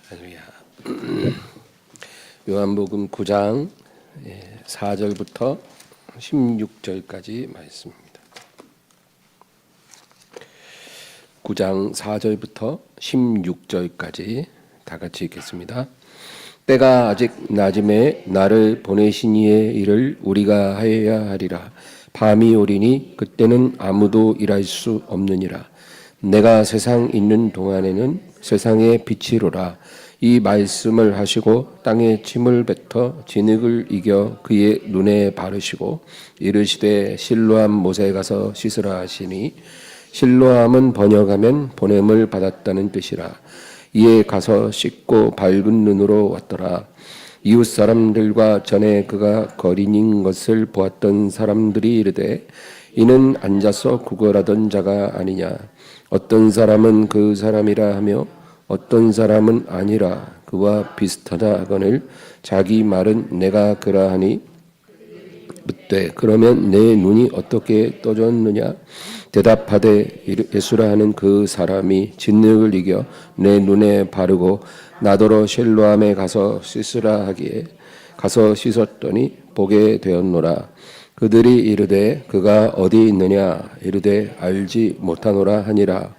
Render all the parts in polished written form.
할렐루야. 요한복음 9장 4절부터 16절까지 말씀입니다. 9장 4절부터 16절까지 다 같이 읽겠습니다. 때가 아직 낮음에 나를 보내신 이의 일을 우리가 하여야 하리라. 밤이 오리니 그때는 아무도 일할 수 없느니라. 내가 세상 있는 동안에는 세상의 빛이로라. 이 말씀을 하시고 땅에 침을 뱉어 진흙을 이겨 그의 눈에 바르시고 이르시되 실로암 못에 가서 씻으라 하시니 실로암은 번역하면 보냄을 받았다는 뜻이라. 이에 가서 씻고 밝은 눈으로 왔더라. 이웃 사람들과 전에 그가 거린인 것을 보았던 사람들이 이르되 이는 앉아서 구걸하던 자가 아니냐. 어떤 사람은 그 사람이라 하며 어떤 사람은 아니라 그와 비슷하다 하거늘 자기 말은 내가 그러하니 묻되 그러면 내 눈이 어떻게 떠졌느냐. 대답하되 예수라 하는 그 사람이 진흙을 이겨 내 눈에 바르고 나더러 실로암에 가서 씻으라 하기에 가서 씻었더니 보게 되었노라. 그들이 이르되 그가 어디 있느냐. 이르되 알지 못하노라 하니라.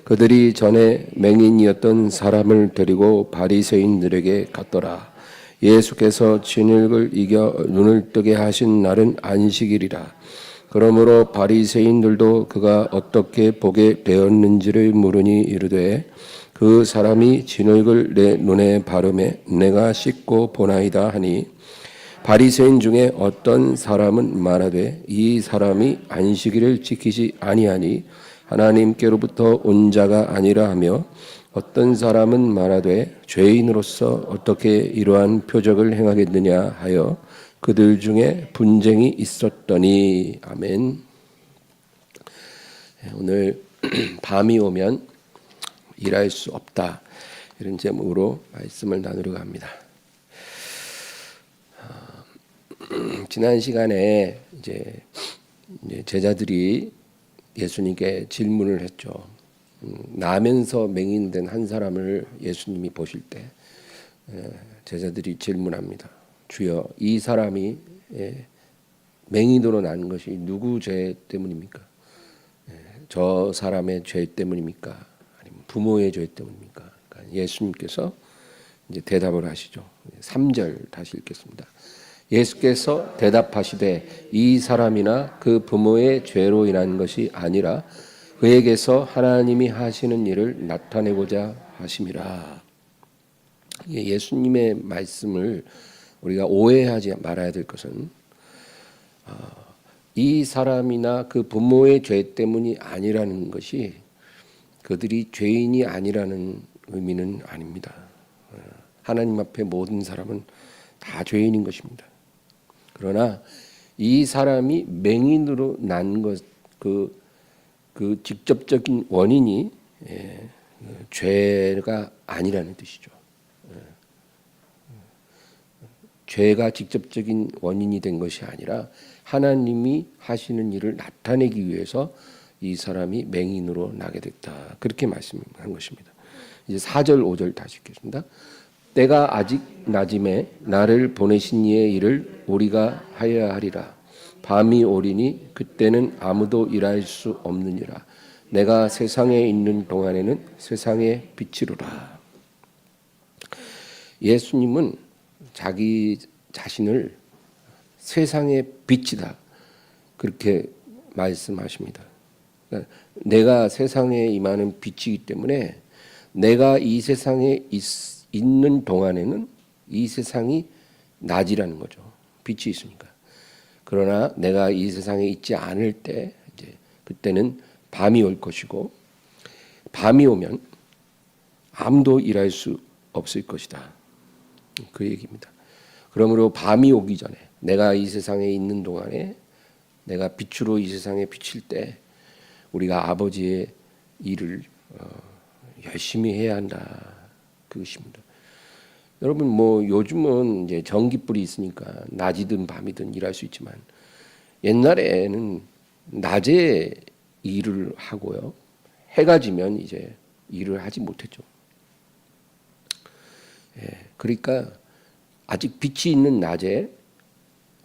그들이 전에 맹인이었던 사람을 데리고 바리새인들에게 갔더라. 예수께서 진흙을 이겨 눈을 뜨게 하신 날은 안식일이라. 그러므로 바리새인들도 그가 어떻게 보게 되었는지를 물으니 이르되 그 사람이 진흙을 내 눈에 바르매 내가 씻고 보나이다 하니 바리새인 중에 어떤 사람은 말하되 이 사람이 안식일을 지키지 아니하니 하나님께로부터 온 자가 아니라 하며 어떤 사람은 말하되 죄인으로서 어떻게 이러한 표적을 행하겠느냐 하여 그들 중에 분쟁이 있었더니. 아멘. 오늘 밤이 오면 일할 수 없다, 이런 제목으로 말씀을 나누려고 합니다. 지난 시간에 이제 제자들이 예수님께 질문을 했죠. 나면서 맹인된 한 사람을 예수님이 보실 때 제자들이 질문합니다. 주여, 이 사람이 맹인으로 난 것이 누구 죄 때문입니까? 저 사람의 죄 때문입니까? 아니면 부모의 죄 때문입니까? 그러니까 예수님께서 이제 대답을 하시죠. 3절 다시 읽겠습니다. 예수께서 대답하시되 이 사람이나 그 부모의 죄로 인한 것이 아니라 그에게서 하나님이 하시는 일을 나타내고자 하심이라. 예수님의 말씀을 우리가 오해하지 말아야 될 것은 이 사람이나 그 부모의 죄 때문이 아니라는 것이 그들이 죄인이 아니라는 의미는 아닙니다. 하나님 앞에 모든 사람은 다 죄인인 것입니다. 그러나 이 사람이 맹인으로 난 것, 그 직접적인 원인이 죄가 아니라는 뜻이죠. 죄가 직접적인 원인이 된 것이 아니라 하나님이 하시는 일을 나타내기 위해서 이 사람이 맹인으로 나게 됐다, 그렇게 말씀한 것입니다. 이제 4절 5절 다시 읽겠습니다. 때가 아직 낮음에 나를 보내신 이의 일을 우리가 하여야 하리라. 밤이 오리니 그때는 아무도 일할 수 없느니라. 내가 세상에 있는 동안에는 세상의 빛이로라. 예수님은 자기 자신을 세상의 빛이다, 그렇게 말씀하십니다. 그러니까 내가 세상에 임하는 빛이기 때문에 내가 이 세상에 있는 동안에는 이 세상이 낮이라는 거죠. 빛이 있으니까. 그러나 내가 이 세상에 있지 않을 때 이제 그때는 밤이 올 것이고 밤이 오면 아무도 일할 수 없을 것이다, 그 얘기입니다. 그러므로 밤이 오기 전에 내가 이 세상에 있는 동안에 내가 빛으로 이 세상에 비칠 때 우리가 아버지의 일을 열심히 해야 한다, 그것입니다. 여러분, 뭐 요즘은 이제 전기불이 있으니까 낮이든 밤이든 일할 수 있지만 옛날에는 낮에 일을 하고요, 해가 지면 이제 일을 하지 못했죠. 그러니까 아직 빛이 있는 낮에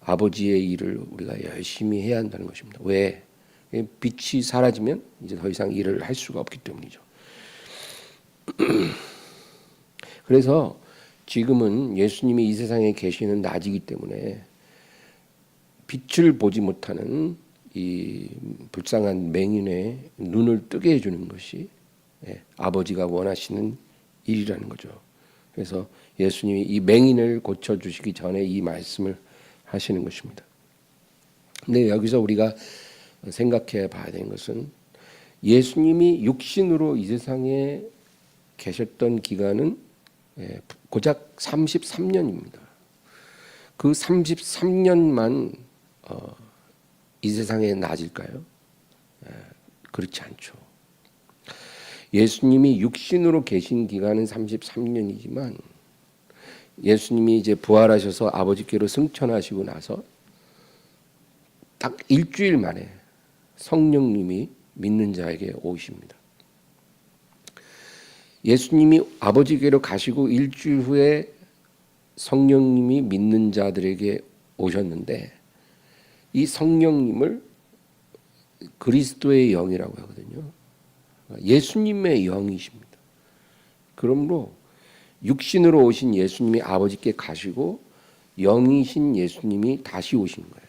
아버지의 일을 우리가 열심히 해야 한다는 것입니다. 왜? 빛이 사라지면 이제 더 이상 일을 할 수가 없기 때문이죠. 그래서 지금은 예수님이 이 세상에 계시는 낮이기 때문에 빛을 보지 못하는 이 불쌍한 맹인의 눈을 뜨게 해주는 것이 아버지가 원하시는 일이라는 거죠. 그래서 예수님이 이 맹인을 고쳐주시기 전에 이 말씀을 하시는 것입니다. 근데 여기서 우리가 생각해 봐야 되는 것은 예수님이 육신으로 이 세상에 계셨던 기간은 고작 33년입니다. 그 33년만 이 세상에 낮을까요? 그렇지 않죠. 예수님이 육신으로 계신 기간은 33년이지만 예수님이 이제 부활하셔서 아버지께로 승천하시고 나서 딱 일주일 만에 성령님이 믿는 자에게 오십니다. 예수님이 아버지께로 가시고 일주일 후에 성령님이 믿는 자들에게 오셨는데 이 성령님을 그리스도의 영이라고 하거든요. 예수님의 영이십니다. 그러므로 육신으로 오신 예수님이 아버지께 가시고 영이신 예수님이 다시 오신 거예요.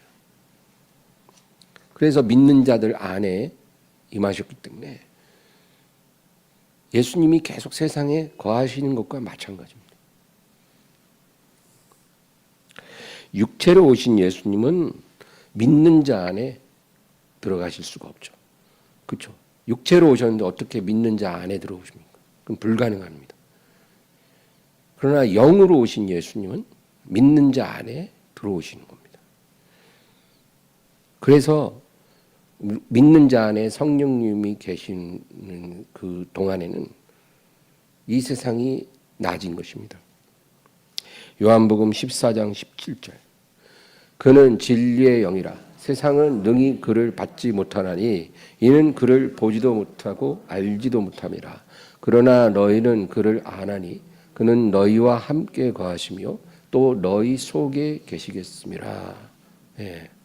그래서 믿는 자들 안에 임하셨기 때문에 예수님이 계속 세상에 거하시는 것과 마찬가지입니다. 육체로 오신 예수님은 믿는 자 안에 들어가실 수가 없죠. 그렇죠? 육체로 오셨는데 어떻게 믿는 자 안에 들어오십니까? 그럼 불가능합니다. 그러나 영으로 오신 예수님은 믿는 자 안에 들어오시는 겁니다. 그래서 믿는 자 안에 성령님이 계시는 그 동안에는 이 세상이 낮은 것입니다. 요한복음 14장 17절 그는 진리의 영이라 세상은 능히 그를 받지 못하나니 이는 그를 보지도 못하고 알지도 못함이라. 그러나 너희는 그를 아나니 그는 너희와 함께 거하시며 또 너희 속에 계시겠음이라.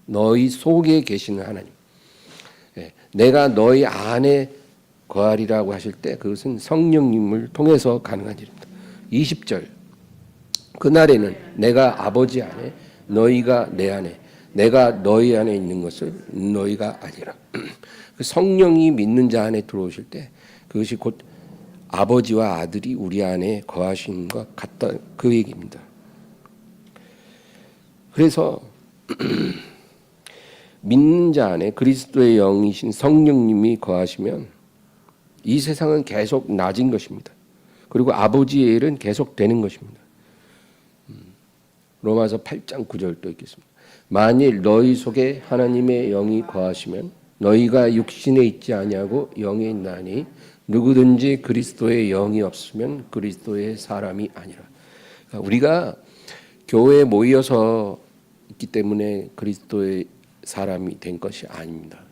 너희 속에 계시는 하나님. 내가 너희 안에 거하리라고 하실 때 그것은 성령님을 통해서 가능한 일입니다. 20절 그날에는 내가 아버지 안에 너희가 내 안에 내가 너희 안에 있는 것을 너희가 아니라. 그 성령이 믿는 자 안에 들어오실 때 그것이 곧 아버지와 아들이 우리 안에 거하시는 것 같다 그 얘기입니다. 그래서 믿는 자 안에 그리스도의 영이신 성령님이 거하시면 이 세상은 계속 낮은 것입니다. 그리고 아버지의 일은 계속 되는 것입니다. 로마서 8장 9절 또 읽겠습니다. 만일 너희 속에 하나님의 영이 거하시면 너희가 육신에 있지 아니하고 영에 있나니 누구든지 그리스도의 영이 없으면 그리스도의 사람이 아니라. 그러니까 우리가 교회에 모여서 있기 때문에 그리스도의 사람이 된 것이 아닙니다.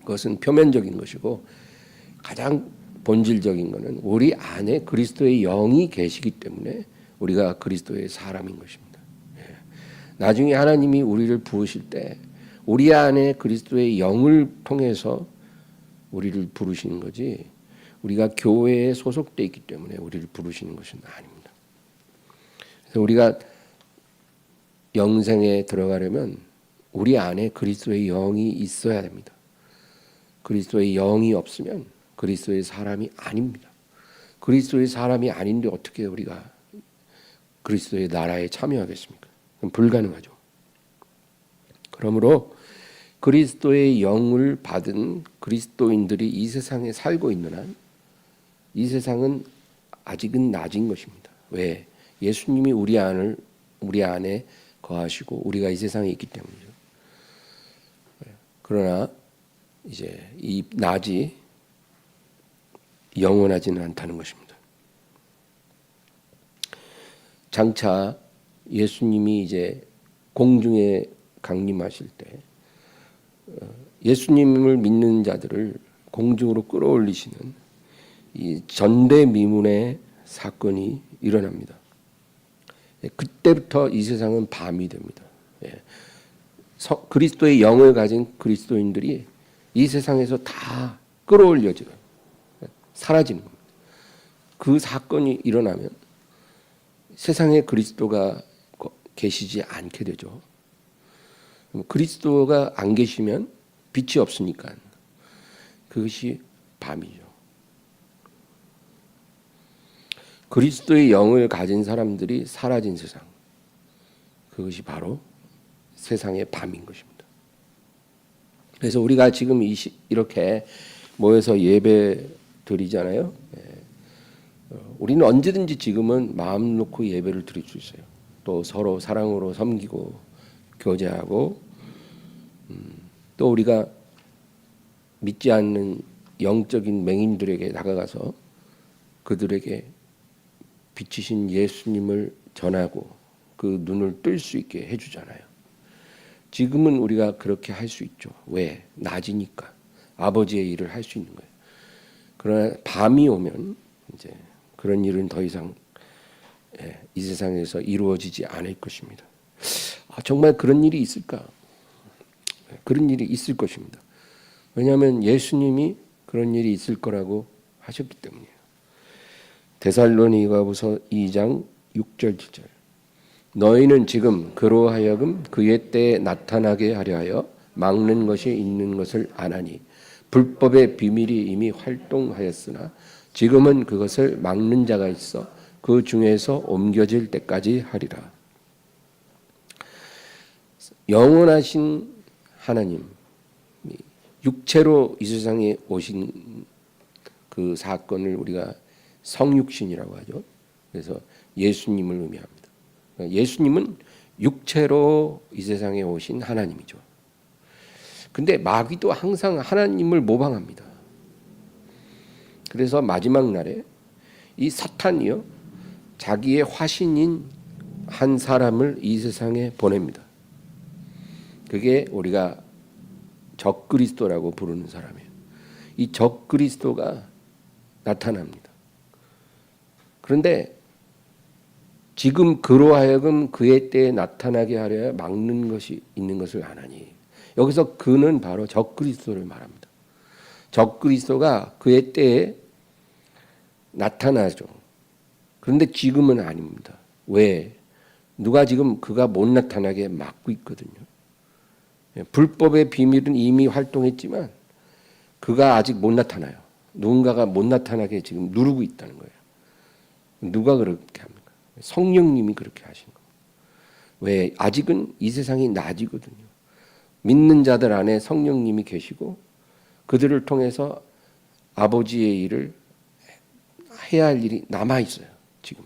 그것은 표면적인 것이고 가장 본질적인 것은 우리 안에 그리스도의 영이 계시기 때문에 우리가 그리스도의 사람인 것입니다. 나중에 하나님이 우리를 부르실 때 우리 안에 그리스도의 영을 통해서 우리를 부르시는 거지 우리가 교회에 소속되어 있기 때문에 우리를 부르시는 것은 아닙니다. 그래서 우리가 영생에 들어가려면 우리 안에 그리스도의 영이 있어야 됩니다. 그리스도의 영이 없으면 그리스도의 사람이 아닙니다. 그리스도의 사람이 아닌데 어떻게 우리가 그리스도의 나라에 참여하겠습니까? 그럼 불가능하죠. 그러므로 그리스도의 영을 받은 그리스도인들이 이 세상에 살고 있는 한 이 세상은 아직은 낮은 것입니다. 왜? 예수님이 우리 안에 거하시고 우리가 이 세상에 있기 때문이죠. 그러나 이제 이 낮이 영원하지는 않다는 것입니다. 장차 예수님이 이제 공중에 강림하실 때 예수님을 믿는 자들을 공중으로 끌어올리시는 이 전대미문의 사건이 일어납니다. 그때부터 이 세상은 밤이 됩니다. 그리스도의 영을 가진 그리스도인들이 이 세상에서 다 끌어올려져요. 사라지는 겁니다. 그 사건이 일어나면 세상에 그리스도가 계시지 않게 되죠. 그리스도가 안 계시면 빛이 없으니까 그것이 밤이죠. 그리스도의 영을 가진 사람들이 사라진 세상, 그것이 바로 세상의 밤인 것입니다. 그래서 우리가 지금 이렇게 모여서 예배 드리잖아요. 우리는 언제든지 지금은 마음 놓고 예배를 드릴 수 있어요. 또 서로 사랑으로 섬기고 교제하고, 또 우리가 믿지 않는 영적인 맹인들에게 다가가서 그들에게 빛이신 예수님을 전하고 그 눈을 뜰 수 있게 해주잖아요. 지금은 우리가 그렇게 할 수 있죠. 왜? 낮이니까 아버지의 일을 할 수 있는 거예요. 그러나 밤이 오면 이제 그런 일은 더 이상 이 세상에서 이루어지지 않을 것입니다. 정말 그런 일이 있을까? 그런 일이 있을 것입니다. 왜냐하면 예수님이 그런 일이 있을 거라고 하셨기 때문이에요. 데살로니가후서 2장 6절 7절. 너희는 지금 그로 하여금 그의 때에 나타나게 하려 하여 막는 것이 있는 것을 아나니 불법의 비밀이 이미 활동하였으나 지금은 그것을 막는 자가 있어 그 중에서 옮겨질 때까지 하리라. 영원하신 하나님, 육체로 이 세상에 오신 그 사건을 우리가 성육신이라고 하죠. 그래서 예수님을 의미합니다. 예수님은 육체로 이 세상에 오신 하나님이죠. 근데 마귀도 항상 하나님을 모방합니다. 그래서 마지막 날에 이 사탄이요, 자기의 화신인 한 사람을 이 세상에 보냅니다. 그게 우리가 적그리스도라고 부르는 사람이에요. 이 적그리스도가 나타납니다. 그런데 지금 그로 하여금 그의 때에 나타나게 하려 막는 것이 있는 것을 아나니, 여기서 그는 바로 적그리스도를 말합니다. 적그리스도가 그의 때에 나타나죠. 그런데 지금은 아닙니다. 왜? 누가 지금 그가 못 나타나게 막고 있거든요. 불법의 비밀은 이미 활동했지만 그가 아직 못 나타나요. 누군가가 못 나타나게 지금 누르고 있다는 거예요. 누가 그렇게 합니까? 성령님이 그렇게 하신 거예요. 왜? 아직은 이 세상이 낮이거든요. 믿는 자들 안에 성령님이 계시고 그들을 통해서 아버지의 일을 해야 할 일이 남아 있어요. 지금.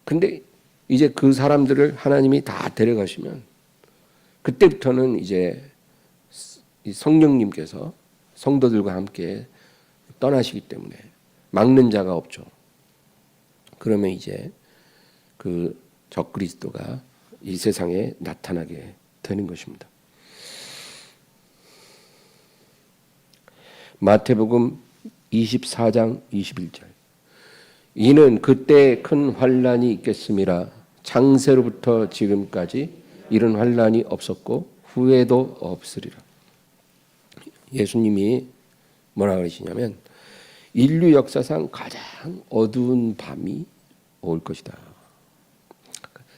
근데 이제 그 사람들을 하나님이 다 데려가시면 그때부터는 이제 성령님께서 성도들과 함께 떠나시기 때문에 막는 자가 없죠. 그러면 이제 그 적그리스도가 이 세상에 나타나게 되는 것입니다. 마태복음 24장 21절. 이는 그때 큰 환난이 있겠음이라 창세로부터 지금까지 이런 환난이 없었고 후에도 없으리라. 예수님이 뭐라 그러시냐면 인류 역사상 가장 어두운 밤이 올 것이다.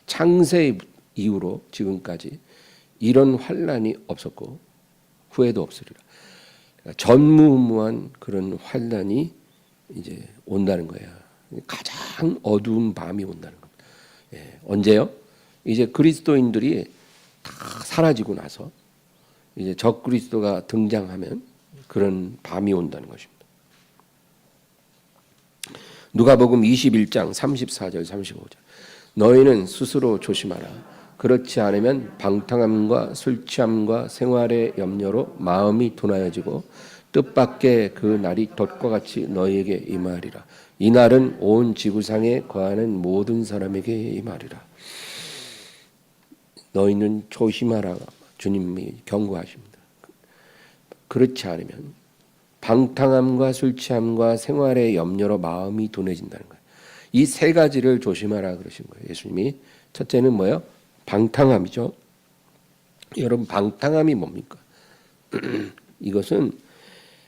창세 이후로 지금까지 이런 환난이 없었고 후에도 없으리라. 전무후무한 그런 환난이 이제 온다는 거야. 가장 어두운 밤이 온다는 겁니다. 언제요? 이제 그리스도인들이 다 사라지고 나서 이제 적그리스도가 등장하면 그런 밤이 온다는 것입니다. 누가복음 21장 34절 35절. 너희는 스스로 조심하라. 그렇지 않으면 방탕함과 술 취함과 생활의 염려로 마음이 둔하여지고 뜻밖의 그 날이 돛과 같이 너희에게 임하리라. 이 날은 온 지구상에 거하는 모든 사람에게 임하리라. 너희는 조심하라. 주님이 경고하십니다. 그렇지 않으면 방탕함과 술 취함과 생활의 염려로 마음이 둔해진다는 거예요. 이 세 가지를 조심하라 그러신 거예요. 예수님이. 첫째는 뭐예요? 방탕함이죠. 여러분, 방탕함이 뭡니까? 이것은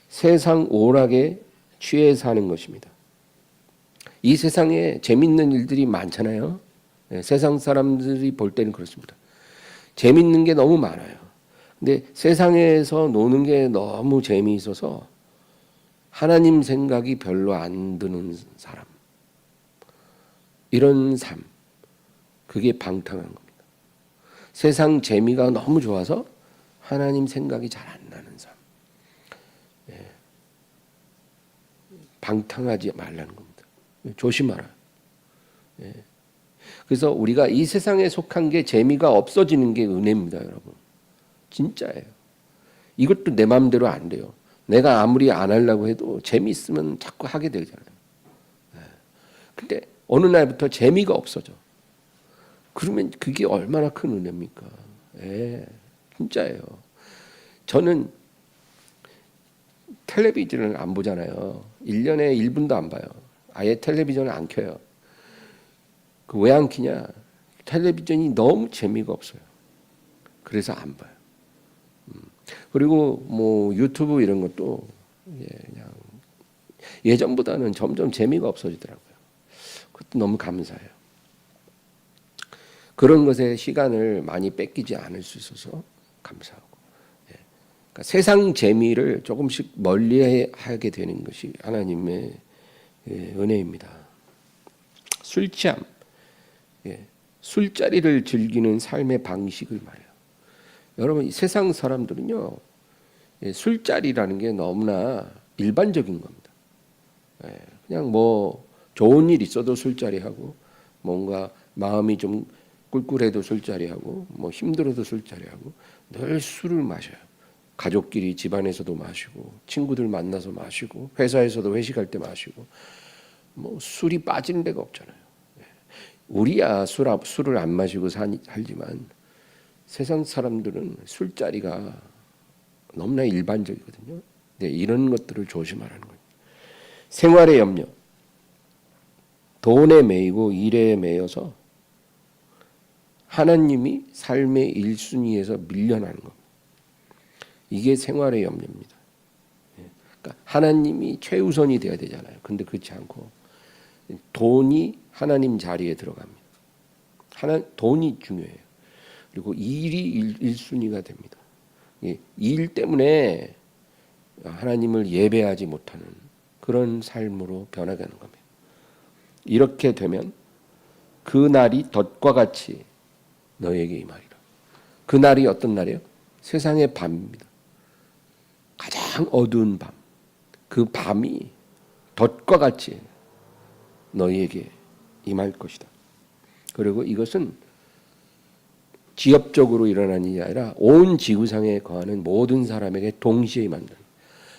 세상 오락에 취해 사는 것입니다. 이 세상에 재밌는 일들이 많잖아요. 세상 사람들이 볼 때는 그렇습니다. 재밌는 게 너무 많아요. 근데 세상에서 노는 게 너무 재미있어서 하나님 생각이 별로 안 드는 사람, 이런 삶, 그게 방탕한 겁니다. 세상 재미가 너무 좋아서 하나님 생각이 잘 안 나는 삶, 방탕하지 말라는 겁니다. 조심하라. 그래서 우리가 이 세상에 속한 게 재미가 없어지는 게 은혜입니다, 여러분. 진짜예요. 이것도 내 마음대로 안 돼요. 내가 아무리 안 하려고 해도 재미있으면 자꾸 하게 되잖아요. 근데 어느 날부터 재미가 없어져. 그러면 그게 얼마나 큰 은혜입니까? 진짜예요. 저는 텔레비전을 안 보잖아요. 1년에 1분도 안 봐요. 아예 텔레비전을 안 켜요. 그 왜 안 켜냐? 텔레비전이 너무 재미가 없어요. 그래서 안 봐요. 그리고 뭐 유튜브 이런 것도 그냥 예전보다는 점점 재미가 없어지더라고요. 그것도 너무 감사해요. 그런 것에 시간을 많이 뺏기지 않을 수 있어서 감사하고. 그러니까 세상 재미를 조금씩 멀리하게 되는 것이 하나님의 은혜입니다. 술 취함, 술자리를 즐기는 삶의 방식을 말해요. 여러분, 세상 사람들은요, 술자리라는 게 너무나 일반적인 겁니다. 그냥 뭐 좋은 일 있어도 술자리 하고, 뭔가 마음이 좀 꿀꿀해도 술자리 하고, 뭐 힘들어도 술자리 하고, 늘 술을 마셔요. 가족끼리 집안에서도 마시고, 친구들 만나서 마시고, 회사에서도 회식할 때 마시고, 뭐 술이 빠지는 데가 없잖아요. 우리야 술을 안 마시고 살지만 세상 사람들은 술자리가 너무나 일반적이거든요. 네, 이런 것들을 조심하라는 거예요. 생활의 염려, 돈에 매이고 일에 매여서 하나님이 삶의 1순위에서 밀려나는 겁니다. 이게 생활의 염려입니다. 그러니까 하나님이 최우선이 돼야 되잖아요. 근데 그렇지 않고 돈이 하나님 자리에 들어갑니다. 돈이 중요해요. 그리고 일이 1순위가 됩니다. 일 때문에 하나님을 예배하지 못하는 그런 삶으로 변화가는 겁니다. 이렇게 되면 그 날이 덫과 같이 너에게 임하리라. 그 날이 어떤 날이에요? 세상의 밤입니다. 가장 어두운 밤. 그 밤이 덫과 같이 너희에게 임할 것이다. 그리고 이것은 지엽적으로 일어나는 일이 아니라 온 지구상에 거하는 모든 사람에게 동시에 임한다.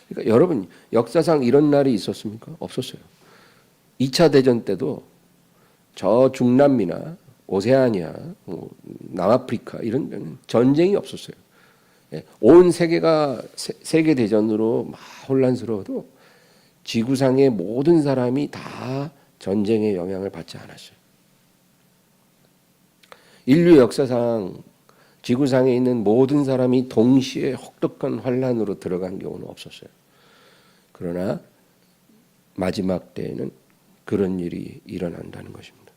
그러니까 여러분, 역사상 이런 날이 있었습니까? 없었어요. 2차 대전 때도 저 중남미나 오세아니아, 남아프리카 이런 데는 전쟁이 없었어요. 온 세계가 세계 대전으로 막 혼란스러워도 지구상의 모든 사람이 다 전쟁의 영향을 받지 않았어요. 인류 역사상 지구상에 있는 모든 사람이 동시에 혹독한 환란으로 들어간 경우는 없었어요. 그러나 마지막 때에는 그런 일이 일어난다는 것입니다.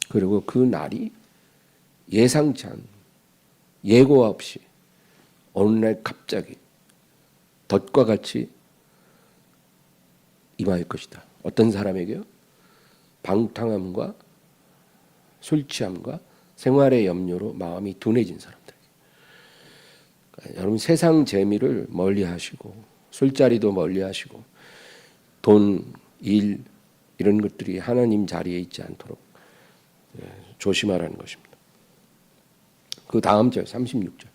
그리고 그 날이 예상치 않은, 예고 없이 어느 날 갑자기 덫과 같이 임할 것이다. 어떤 사람에게요? 방탕함과 술 취함과 생활의 염려로 마음이 둔해진 사람들. 그러니까 여러분, 세상 재미를 멀리하시고 술자리도 멀리하시고 돈, 일 이런 것들이 하나님 자리에 있지 않도록 조심하라는 것입니다. 그 다음 절 36절.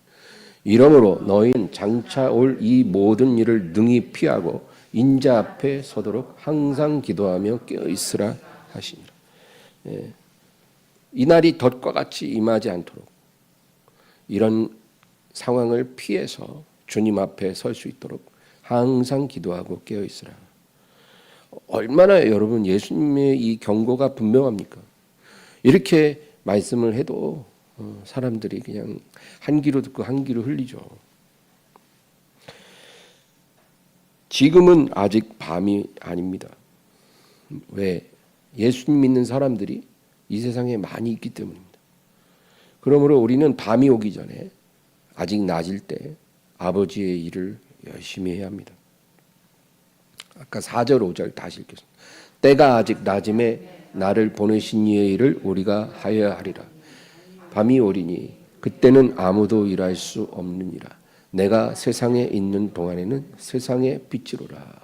이러므로 너희는 장차 올 이 모든 일을 능히 피하고 인자 앞에 서도록 항상 기도하며 깨어 있으라 하시니라. 이 날이 덫과 같이 임하지 않도록 이런 상황을 피해서 주님 앞에 설 수 있도록 항상 기도하고 깨어 있으라. 얼마나 여러분 예수님의 이 경고가 분명합니까? 이렇게 말씀을 해도 사람들이 그냥 한 귀로 듣고 한 귀로 흘리죠. 지금은 아직 밤이 아닙니다. 왜? 예수님 믿는 사람들이 이 세상에 많이 있기 때문입니다. 그러므로 우리는 밤이 오기 전에 아직 낮일 때 아버지의 일을 열심히 해야 합니다. 아까 4절 5절 다시 읽겠습니다. 때가 아직 낮음에 나를 보내신 이의 일을 우리가 하여야 하리라. 밤이 오리니 그때는 아무도 일할 수 없느니라. 내가 세상에 있는 동안에는 세상의 빛이로라.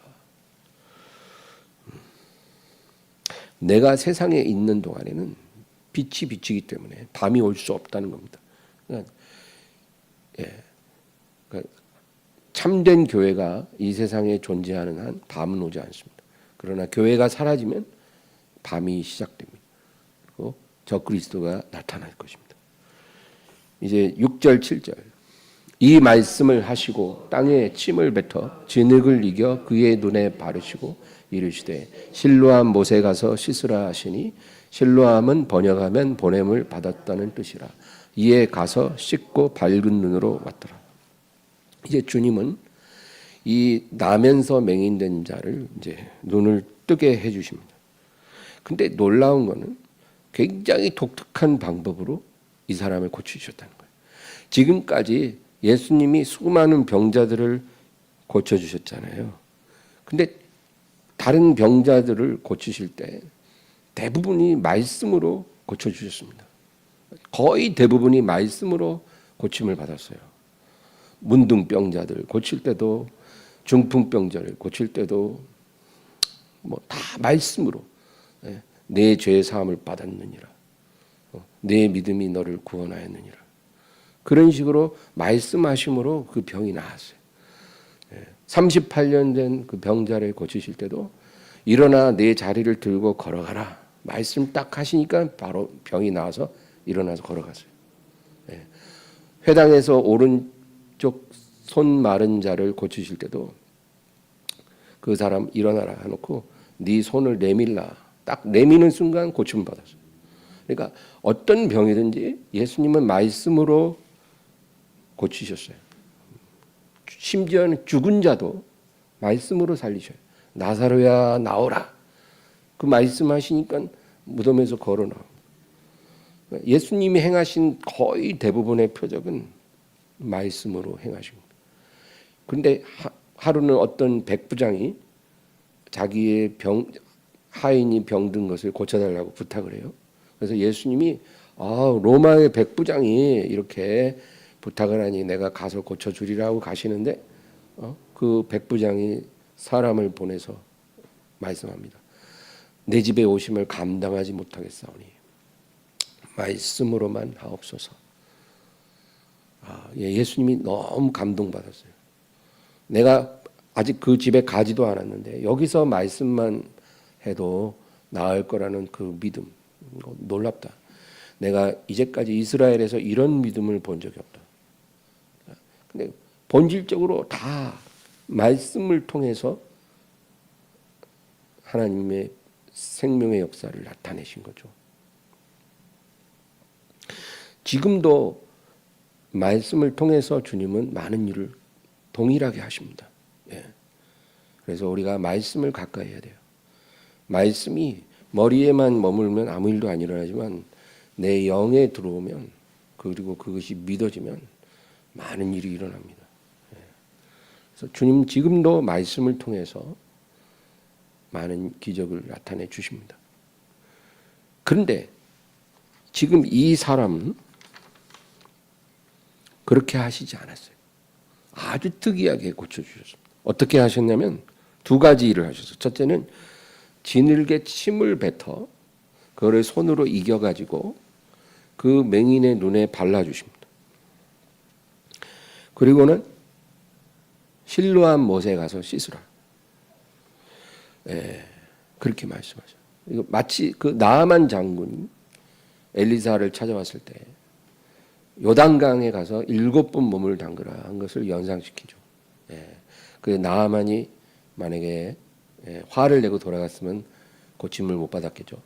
내가 세상에 있는 동안에는 빛이 비치기 때문에 밤이 올 수 없다는 겁니다. 그러니까, 그러니까 참된 교회가 이 세상에 존재하는 한 밤은 오지 않습니다. 그러나 교회가 사라지면 밤이 시작됩니다. 그리고 적그리스도가 나타날 것입니다. 이제 6절 7절 이 말씀을 하시고 땅에 침을 뱉어 진흙을 이겨 그의 눈에 바르시고 이르시되 실로암 못에 가서 씻으라 하시니 실로암은 번역하면 보냄을 받았다는 뜻이라. 이에 가서 씻고 밝은 눈으로 왔더라. 이제 주님은 이 나면서 맹인된 자를 이제 눈을 뜨게 해주십니다. 근데 놀라운 거는 굉장히 독특한 방법으로 이 사람을 고치셨다는 거예요. 지금까지 예수님이 수많은 병자들을 고쳐주셨잖아요. 근데 다른 병자들을 고치실 때 대부분이 말씀으로 고쳐주셨습니다. 거의 대부분이 말씀으로 고침을 받았어요. 문둥병자들 고칠 때도 중풍병자를 고칠 때도 뭐 다 말씀으로 내 죄 사함을 받았느니라. 내 믿음이 너를 구원하였느니라. 그런 식으로 말씀하심으로 그 병이 나았어요. 38년 된 그 병자를 고치실 때도 일어나 내 자리를 들고 걸어가라. 말씀 딱 하시니까 바로 병이 나와서 일어나서 걸어갔어요. 회당에서 오른쪽 손 마른 자를 고치실 때도 그 사람 일어나라 해놓고 네 손을 내밀라. 딱 내미는 순간 고침을 받았어요. 그러니까 어떤 병이든지 예수님은 말씀으로 고치셨어요. 심지어는 죽은 자도 말씀으로 살리셔요. 나사로야 나오라. 그 말씀하시니까 무덤에서 걸어 나옵니다. 예수님이 행하신 거의 대부분의 표적은 말씀으로 행하십니다. 그런데 하루는 어떤 백부장이 자기의 하인이 병든 것을 고쳐달라고 부탁을 해요. 그래서 예수님이 로마의 백부장이 이렇게 부탁을 하니 내가 가서 고쳐주리라고 가시는데 그 백부장이 사람을 보내서 말씀합니다. 내 집에 오심을 감당하지 못하겠사오니 말씀으로만 하옵소서. 예수님이 너무 감동받았어요. 내가 아직 그 집에 가지도 않았는데 여기서 말씀만 해도 나을 거라는 그 믿음, 놀랍다. 내가 이제까지 이스라엘에서 이런 믿음을 본 적이 없다. 근데 본질적으로 다 말씀을 통해서 하나님의 생명의 역사를 나타내신 거죠. 지금도 말씀을 통해서 주님은 많은 일을 동일하게 하십니다. 그래서 우리가 말씀을 가까이 해야 돼요. 말씀이 머리에만 머물면 아무 일도 안 일어나지만 내 영에 들어오면 그리고 그것이 믿어지면 많은 일이 일어납니다. 그래서 주님 지금도 말씀을 통해서 많은 기적을 나타내 주십니다. 그런데 지금 이 사람은 그렇게 하시지 않았어요. 아주 특이하게 고쳐주셨습니다. 어떻게 하셨냐면 두 가지 일을 하셨어요. 첫째는 진흙에 침을 뱉어 그거를 손으로 이겨가지고 그 맹인의 눈에 발라주십니다. 그리고는 실로암 못에 가서 씻으라. 그렇게 말씀하죠. 이거 마치 그 나아만 장군이 엘리사를 찾아왔을 때 요단강에 가서 7번 몸을 담그라 한 것을 연상시키죠. 그 나아만이 만약에 화를 내고 돌아갔으면 고침을 못 받았겠죠.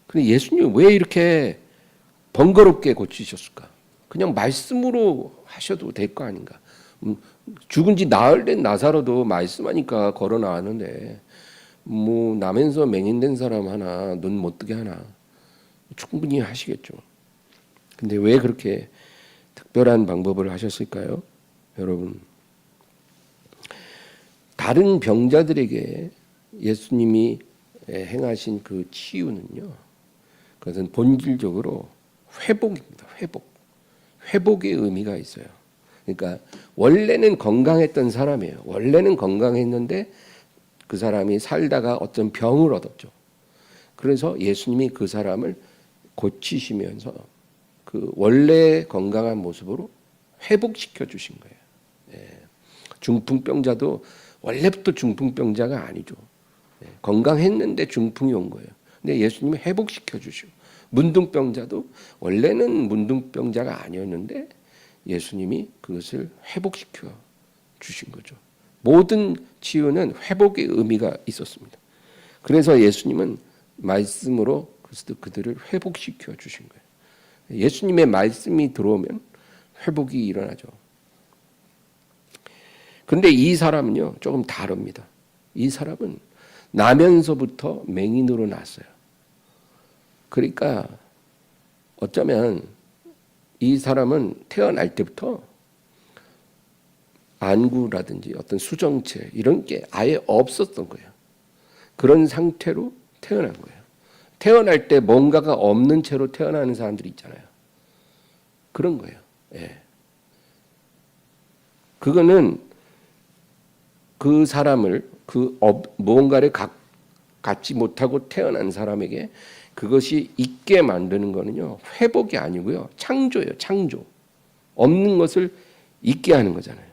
근데 예수님 왜 이렇게 번거롭게 고치셨을까? 그냥 말씀으로 하셔도 될 거 아닌가? 죽은 지 나흘 된 나사로도 말씀하니까 걸어 나왔는데 뭐 나면서 맹인된 사람 하나 눈 못 뜨게 하나 충분히 하시겠죠. 근데 왜 그렇게 특별한 방법을 하셨을까요? 여러분, 다른 병자들에게 예수님이 행하신 그 치유는요, 그것은 본질적으로 회복입니다. 회복의 의미가 있어요. 그러니까 원래는 건강했던 사람이에요. 원래는 건강했는데 그 사람이 살다가 어떤 병을 얻었죠. 그래서 예수님이 그 사람을 고치시면서 그 원래 건강한 모습으로 회복시켜 주신 거예요. 중풍병자도 원래부터 중풍병자가 아니죠. 건강했는데 중풍이 온 거예요. 근데 예수님이 회복시켜 주시고, 문둥병자도 원래는 문둥병자가 아니었는데 예수님이 그것을 회복시켜 주신 거죠. 모든 치유는 회복의 의미가 있었습니다. 그래서 예수님은 말씀으로 그들을 회복시켜 주신 거예요. 예수님의 말씀이 들어오면 회복이 일어나죠. 그런데 이 사람은요, 조금 다릅니다. 이 사람은 나면서부터 맹인으로 났어요. 그러니까 어쩌면 이 사람은 태어날 때부터 안구라든지 어떤 수정체 이런 게 아예 없었던 거예요. 그런 상태로 태어난 거예요. 태어날 때 뭔가가 없는 채로 태어나는 사람들이 있잖아요. 그런 거예요. 예. 그거는 그 사람을 무언가를 갖지 못하고 태어난 사람에게 그것이 있게 만드는 거는요, 회복이 아니고요, 창조예요. 창조. 없는 것을 있게 하는 거잖아요.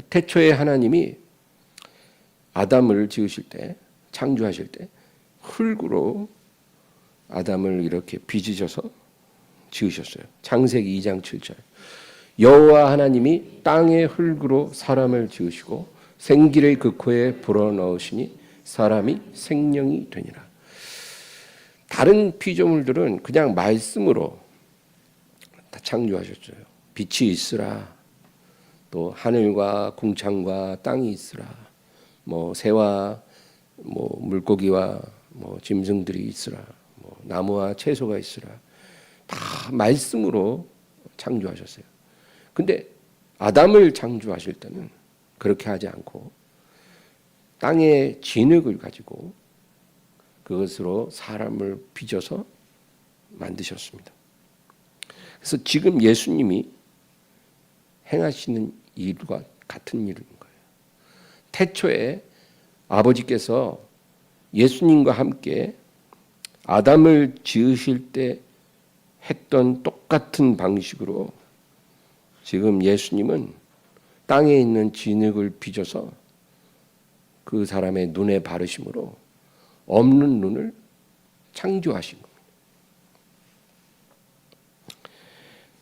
태초에 하나님이 아담을 지으실 때, 창조하실 때 흙으로 아담을 이렇게 빚으셔서 지으셨어요. 창세기 2장 7절. 여호와 하나님이 땅의 흙으로 사람을 지으시고 생기를 그 코에 불어넣으시니 사람이 생명이 되니라. 다른 피조물들은 그냥 말씀으로 다 창조하셨어요. 빛이 있으라, 또 하늘과 궁창과 땅이 있으라, 뭐 새와 뭐 물고기와 뭐 짐승들이 있으라, 뭐 나무와 채소가 있으라, 다 말씀으로 창조하셨어요. 근데 아담을 창조하실 때는 그렇게 하지 않고 땅의 진흙을 가지고 그것으로 사람을 빚어서 만드셨습니다. 그래서 지금 예수님이 행하시는 일과 같은 일인 거예요. 태초에 아버지께서 예수님과 함께 아담을 지으실 때 했던 똑같은 방식으로 지금 예수님은 땅에 있는 진흙을 빚어서 그 사람의 눈에 바르심으로 없는 눈을 창조하신 겁니다.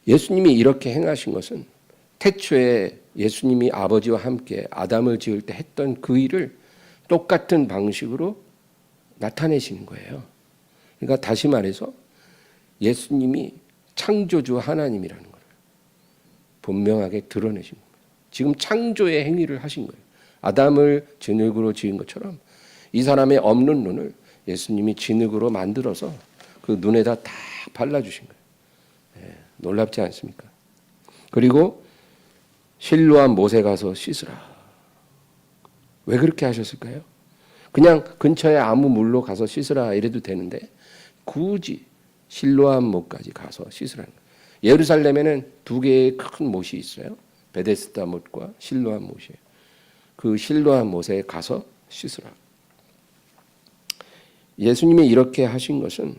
예수님이 이렇게 행하신 것은 태초에 예수님이 아버지와 함께 아담을 지을 때 했던 그 일을 똑같은 방식으로 나타내시는 거예요. 그러니까 다시 말해서 예수님이 창조주 하나님이라는 걸 분명하게 드러내신 겁니다. 지금 창조의 행위를 하신 거예요. 아담을 진흙으로 지은 것처럼 이 사람의 없는 눈을 예수님이 진흙으로 만들어서 그 눈에다 다 발라주신 거예요. 네, 놀랍지 않습니까? 그리고 실로암 못에 가서 씻으라. 왜 그렇게 하셨을까요? 그냥 근처에 아무 물로 가서 씻으라 이래도 되는데 굳이 실로암 못까지 가서 씻으라는 거예요. 예루살렘에는 두 개의 큰 못이 있어요. 베데스다 못과 실로암 못이에요. 그 실로암 못에 가서 씻으라. 예수님이 이렇게 하신 것은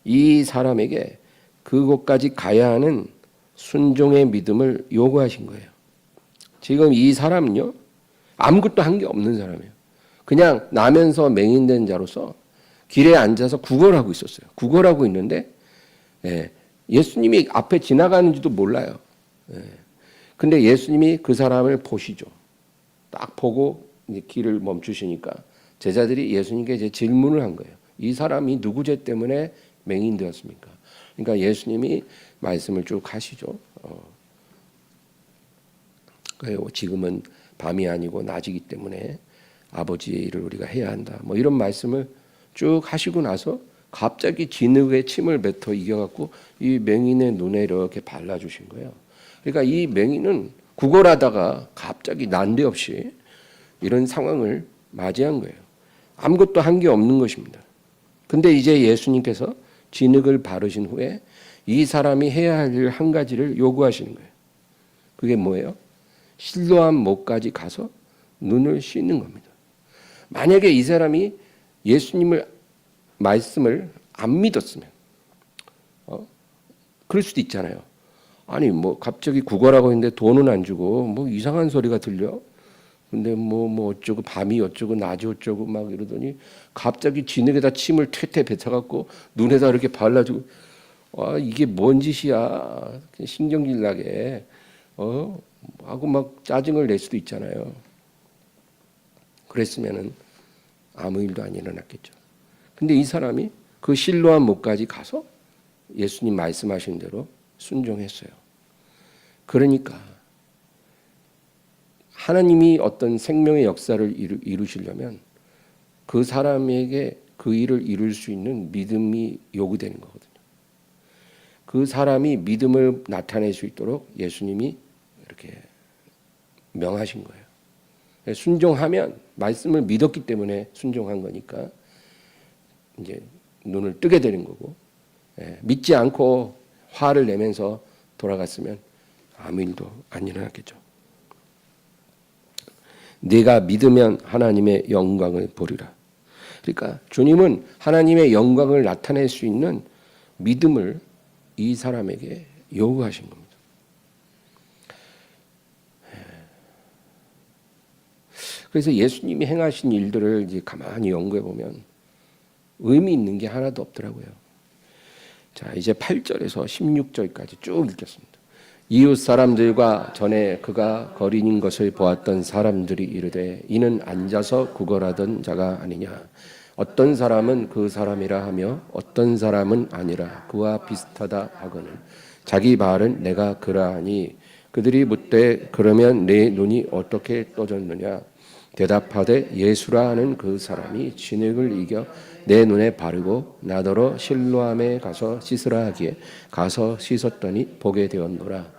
이 사람에게 그곳까지 가야 하는 순종의 믿음을 요구하신 거예요. 지금 이 사람은요, 아무것도 한 게 없는 사람이에요. 그냥 나면서 맹인된 자로서 길에 앉아서 구걸하고 있었어요. 구걸하고 있는데 예수님이 앞에 지나가는지도 몰라요. 근데 예수님이 그 사람을 보시죠. 딱 보고 이제 길을 멈추시니까 제자들이 예수님께 이제 질문을 한 거예요. 이 사람이 누구 죄 때문에 맹인되었습니까? 그러니까 예수님이 말씀을 쭉 하시죠. 지금은 밤이 아니고 낮이기 때문에 아버지의 일을 우리가 해야 한다. 뭐 이런 말씀을 쭉 하시고 나서 갑자기 진흙에 침을 뱉어 이겨갖고 이 맹인의 눈에 이렇게 발라주신 거예요. 그러니까 이 맹인은 구걸하다가 갑자기 난데없이 이런 상황을 맞이한 거예요. 아무것도 한 게 없는 것입니다. 근데 이제 예수님께서 진흙을 바르신 후에 이 사람이 해야 할 일 한 가지를 요구하시는 거예요. 그게 뭐예요? 실로암 못까지 가서 눈을 씻는 겁니다. 만약에 이 사람이 예수님을 말씀을 안 믿었으면 그럴 수도 있잖아요. 아니 뭐 갑자기 구걸하고 있는데 돈은 안 주고 뭐 이상한 소리가 들려. 근데 뭐 어쩌고 밤이 어쩌고 낮이 어쩌고 막 이러더니 갑자기 진흙에다 침을 퇴퇴 뱉어갖고 눈에다 이렇게 발라주고 이게 뭔 짓이야. 신경질 나게 하고 막 짜증을 낼 수도 있잖아요. 그랬으면은 아무 일도 안 일어났겠죠. 근데 이 사람이 그 실로암 못까지 가서 예수님 말씀하신 대로 순종했어요. 그러니까 하나님이 어떤 생명의 역사를 이루시려면 그 사람에게 그 일을 이룰 수 있는 믿음이 요구되는 거거든요. 그 사람이 믿음을 나타낼 수 있도록 예수님이 이렇게 명하신 거예요. 순종하면 말씀을 믿었기 때문에 순종한 거니까 이제 눈을 뜨게 되는 거고, 믿지 않고 화를 내면서 돌아갔으면 아무 일도 안 일어났겠죠. 네가 믿으면 하나님의 영광을 보리라. 그러니까 주님은 하나님의 영광을 나타낼 수 있는 믿음을 이 사람에게 요구하신 겁니다. 그래서 예수님이 행하신 일들을 이제 가만히 연구해 보면 의미 있는 게 하나도 없더라고요. 자, 이제 8절에서 16절까지 쭉 읽겠습니다. 이웃 사람들과 전에 그가 거린인 것을 보았던 사람들이 이르되 이는 앉아서 구걸하던 자가 아니냐. 어떤 사람은 그 사람이라 하며 어떤 사람은 아니라 그와 비슷하다 하거늘 자기 말은 내가 그러하니 그들이 묻되 그러면 내 눈이 어떻게 떠졌느냐. 대답하되 예수라 하는 그 사람이 진흙을 이겨 내 눈에 바르고 나더러 실로암에 가서 씻으라 하기에 가서 씻었더니 보게 되었노라.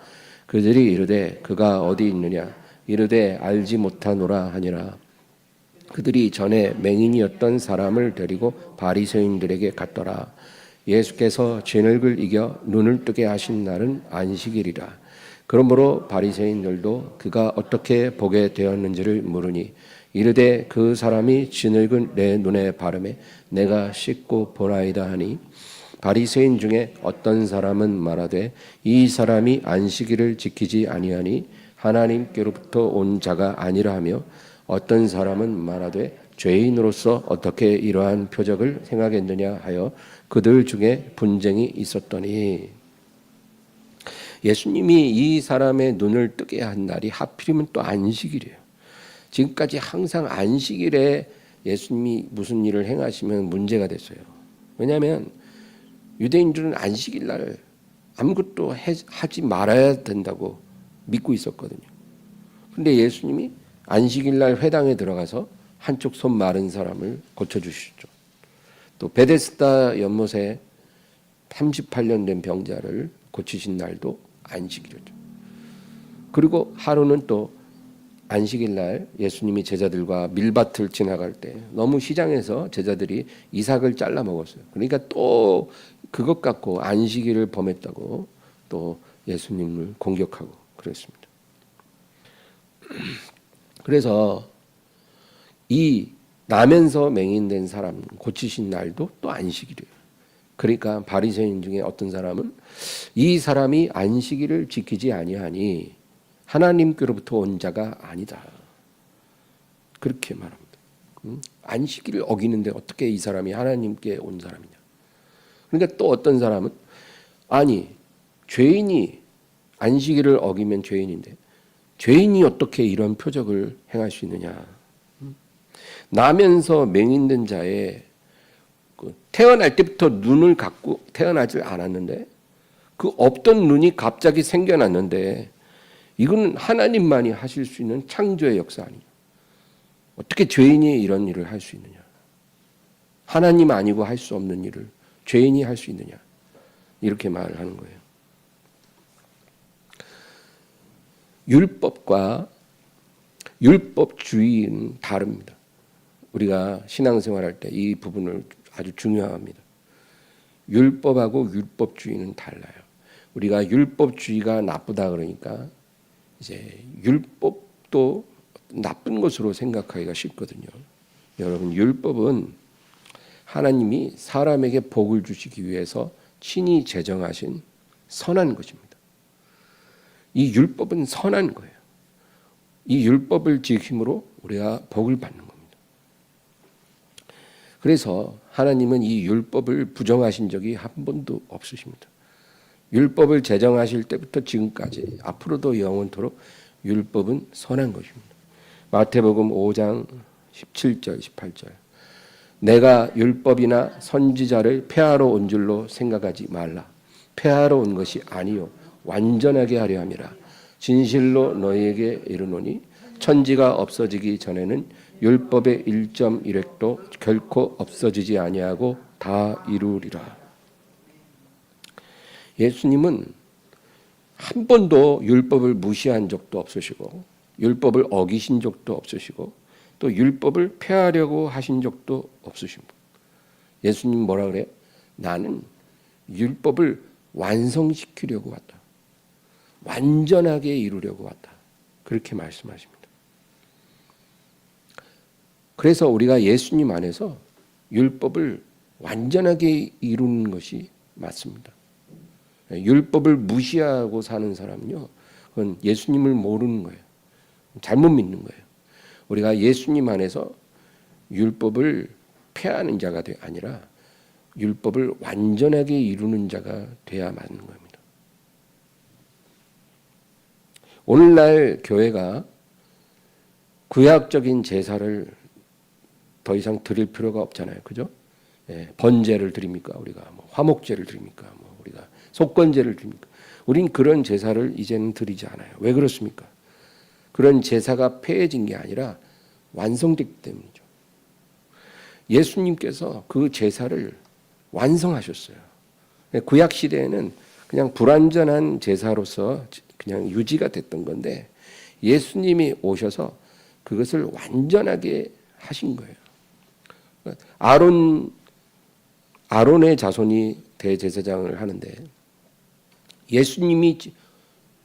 그들이 이르되 그가 어디 있느냐. 이르되 알지 못하노라 하니라. 그들이 전에 맹인이었던 사람을 데리고 바리새인들에게 갔더라. 예수께서 진흙을 이겨 눈을 뜨게 하신 날은 안식일이라. 그러므로 바리새인들도 그가 어떻게 보게 되었는지를 물으니 이르되 그 사람이 진흙을 내 눈에 바르매 내가 씻고 보나이다 하니 바리새인 중에 어떤 사람은 말하되 이 사람이 안식일을 지키지 아니하니 하나님께로부터 온 자가 아니라 하며 어떤 사람은 말하되 죄인으로서 어떻게 이러한 표적을 행하겠느냐 하여 그들 중에 분쟁이 있었더니 예수님이 이 사람의 눈을 뜨게 한 날이 하필이면 또 안식일이에요. 지금까지 항상 안식일에 예수님이 무슨 일을 행하시면 문제가 됐어요. 왜냐하면 유대인들은 안식일 날 아무것도 하지 말아야 된다고 믿고 있었거든요. 그런데 예수님이 안식일 날 회당에 들어가서 한쪽 손 마른 사람을 고쳐주시죠. 또 베데스다 연못에 38년 된 병자를 고치신 날도 안식일이었죠. 그리고 하루는 또 안식일 날 예수님이 제자들과 밀밭을 지나갈 때 너무 시장에서 제자들이 이삭을 잘라 먹었어요. 그러니까 또 그것 갖고 안식일을 범했다고 또 예수님을 공격하고 그랬습니다. 그래서 이 나면서 맹인된 사람 고치신 날도 또 안식일이에요. 그러니까 바리새인 중에 어떤 사람은 이 사람이 안식일을 지키지 아니하니 하나님께로부터 온 자가 아니다. 그렇게 말합니다. 안식일을 어기는데 어떻게 이 사람이 하나님께 온 사람이냐. 그러니까 또 어떤 사람은 아니 죄인이 안식일을 어기면 죄인인데 죄인이 어떻게 이런 표적을 행할 수 있느냐? 나면서 맹인된 자의 태어날 때부터 눈을 갖고 태어나질 않았는데 그 없던 눈이 갑자기 생겨났는데 이건 하나님만이 하실 수 있는 창조의 역사 아니냐? 어떻게 죄인이 이런 일을 할 수 있느냐? 하나님 아니고 할 수 없는 일을 죄인이 할 수 있느냐? 이렇게 말을 하는 거예요. 율법과 율법주의는 다릅니다. 우리가 신앙생활할 때 이 부분을 아주 중요합니다. 율법하고 율법주의는 달라요. 우리가 율법주의가 나쁘다 그러니까 이제 율법도 나쁜 것으로 생각하기가 쉽거든요. 여러분, 율법은 하나님이 사람에게 복을 주시기 위해서 친히 제정하신 선한 것입니다. 이 율법은 선한 거예요. 이 율법을 지킴으로 우리가 복을 받는 겁니다. 그래서 하나님은 이 율법을 부정하신 적이 한 번도 없으십니다. 율법을 제정하실 때부터 지금까지 앞으로도 영원토록 율법은 선한 것입니다. 마태복음 5장 17절 18절 내가 율법이나 선지자를 폐하러 온 줄로 생각하지 말라. 폐하러 온 것이 아니요 완전하게 하려 함이라. 진실로 너희에게 이르노니 천지가 없어지기 전에는 율법의 1.1획도 결코 없어지지 아니하고 다 이루리라. 예수님은 한 번도 율법을 무시한 적도 없으시고 율법을 어기신 적도 없으시고 또 율법을 폐하려고 하신 적도 없으십니다. 예수님 뭐라 그래요? 나는 율법을 완성시키려고 왔다. 완전하게 이루려고 왔다. 그렇게 말씀하십니다. 그래서 우리가 예수님 안에서 율법을 완전하게 이루는 것이 맞습니다. 율법을 무시하고 사는 사람은요, 그건 예수님을 모르는 거예요. 잘못 믿는 거예요. 우리가 예수님 안에서 율법을 폐하는 자가 아니라 율법을 완전하게 이루는 자가 돼야 맞는 겁니다. 오늘날 교회가 구약적인 제사를 더 이상 드릴 필요가 없잖아요. 그죠? 예, 번제를 드립니까? 우리가 뭐 화목제를 드립니까? 뭐 우리가 속건제를 드립니까? 우린 그런 제사를 이제는 드리지 않아요. 왜 그렇습니까? 그런 제사가 폐해진 게 아니라 완성됐기 때문이죠. 예수님께서 그 제사를 완성하셨어요. 구약 시대에는 그냥 불완전한 제사로서 그냥 유지가 됐던 건데 예수님이 오셔서 그것을 완전하게 하신 거예요. 아론의 자손이 대제사장을 하는데 예수님이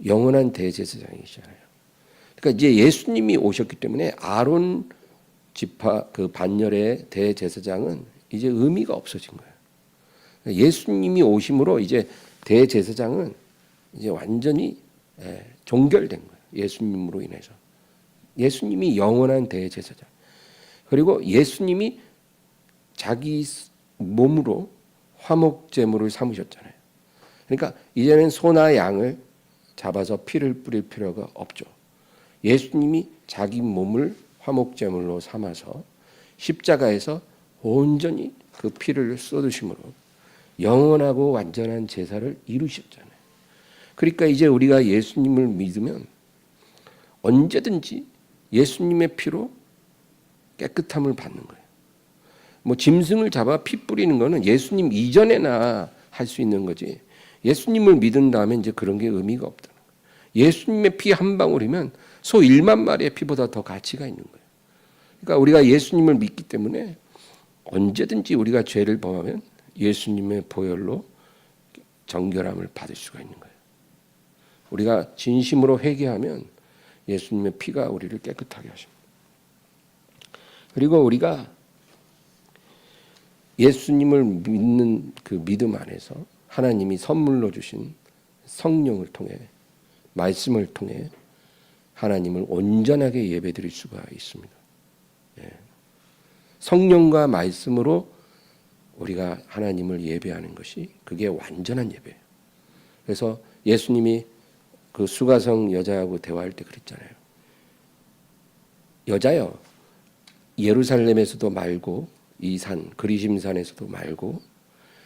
영원한 대제사장이시잖아요. 그러니까 이제 예수님이 오셨기 때문에 아론 지파 그 반열의 대제사장은 이제 의미가 없어진 거예요. 예수님이 오심으로 이제 대제사장은 이제 완전히 종결된 거예요. 예수님으로 인해서. 예수님이 영원한 대제사장. 그리고 예수님이 자기 몸으로 화목제물을 삼으셨잖아요. 그러니까 이제는 소나 양을 잡아서 피를 뿌릴 필요가 없죠. 예수님이 자기 몸을 화목제물로 삼아서 십자가에서 온전히 그 피를 쏟으심으로 영원하고 완전한 제사를 이루셨잖아요. 그러니까 이제 우리가 예수님을 믿으면 언제든지 예수님의 피로 깨끗함을 받는 거예요. 뭐 짐승을 잡아 피 뿌리는 거는 예수님 이전에나 할 수 있는 거지. 예수님을 믿은 다음에 이제 그런 게 의미가 없다는 거예요. 예수님의 피 한 방울이면 소 1만 마리의 피보다 더 가치가 있는 거예요. 그러니까 우리가 예수님을 믿기 때문에 언제든지 우리가 죄를 범하면 예수님의 보혈로 정결함을 받을 수가 있는 거예요. 우리가 진심으로 회개하면 예수님의 피가 우리를 깨끗하게 하십니다. 그리고 우리가 예수님을 믿는 그 믿음 안에서 하나님이 선물로 주신 성령을 통해 말씀을 통해 하나님을 온전하게 예배드릴 수가 있습니다. 성령과 말씀으로 우리가 하나님을 예배하는 것이 그게 완전한 예배예요. 그래서 예수님이 그 수가성 여자하고 대화할 때 그랬잖아요. 여자여, 예루살렘에서도 말고 이 산 그리심산에서도 말고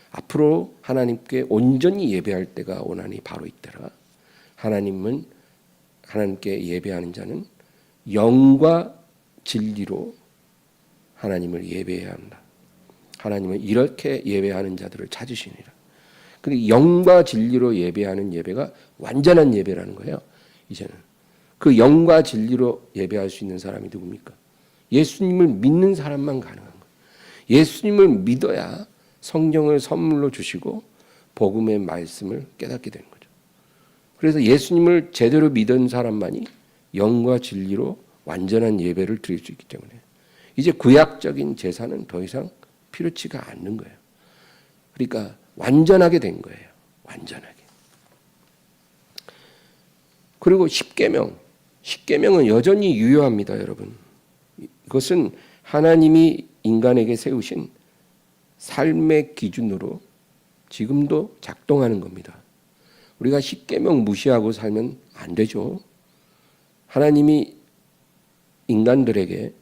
앞으로 하나님께 온전히 예배할 때가 오나니 바로 이때라. 하나님은 하나님께 예배하는 자는 영과 진리로 하나님을 예배해야 한다. 하나님은 이렇게 예배하는 자들을 찾으시니라. 근데 영과 진리로 예배하는 예배가 완전한 예배라는 거예요. 이제는 그 영과 진리로 예배할 수 있는 사람이 누굽니까? 예수님을 믿는 사람만 가능한 거예요. 예수님을 믿어야 성경을 선물로 주시고 복음의 말씀을 깨닫게 되는 거죠. 그래서 예수님을 제대로 믿은 사람만이 영과 진리로 완전한 예배를 드릴 수 있기 때문에 이제 구약적인 제사는 더 이상 필요치가 않는 거예요. 그러니까 완전하게 된 거예요. 완전하게. 그리고 십계명은 여전히 유효합니다, 여러분. 이것은 하나님이 인간에게 세우신 삶의 기준으로 지금도 작동하는 겁니다. 우리가 십계명 무시하고 살면 안 되죠. 하나님이 인간들에게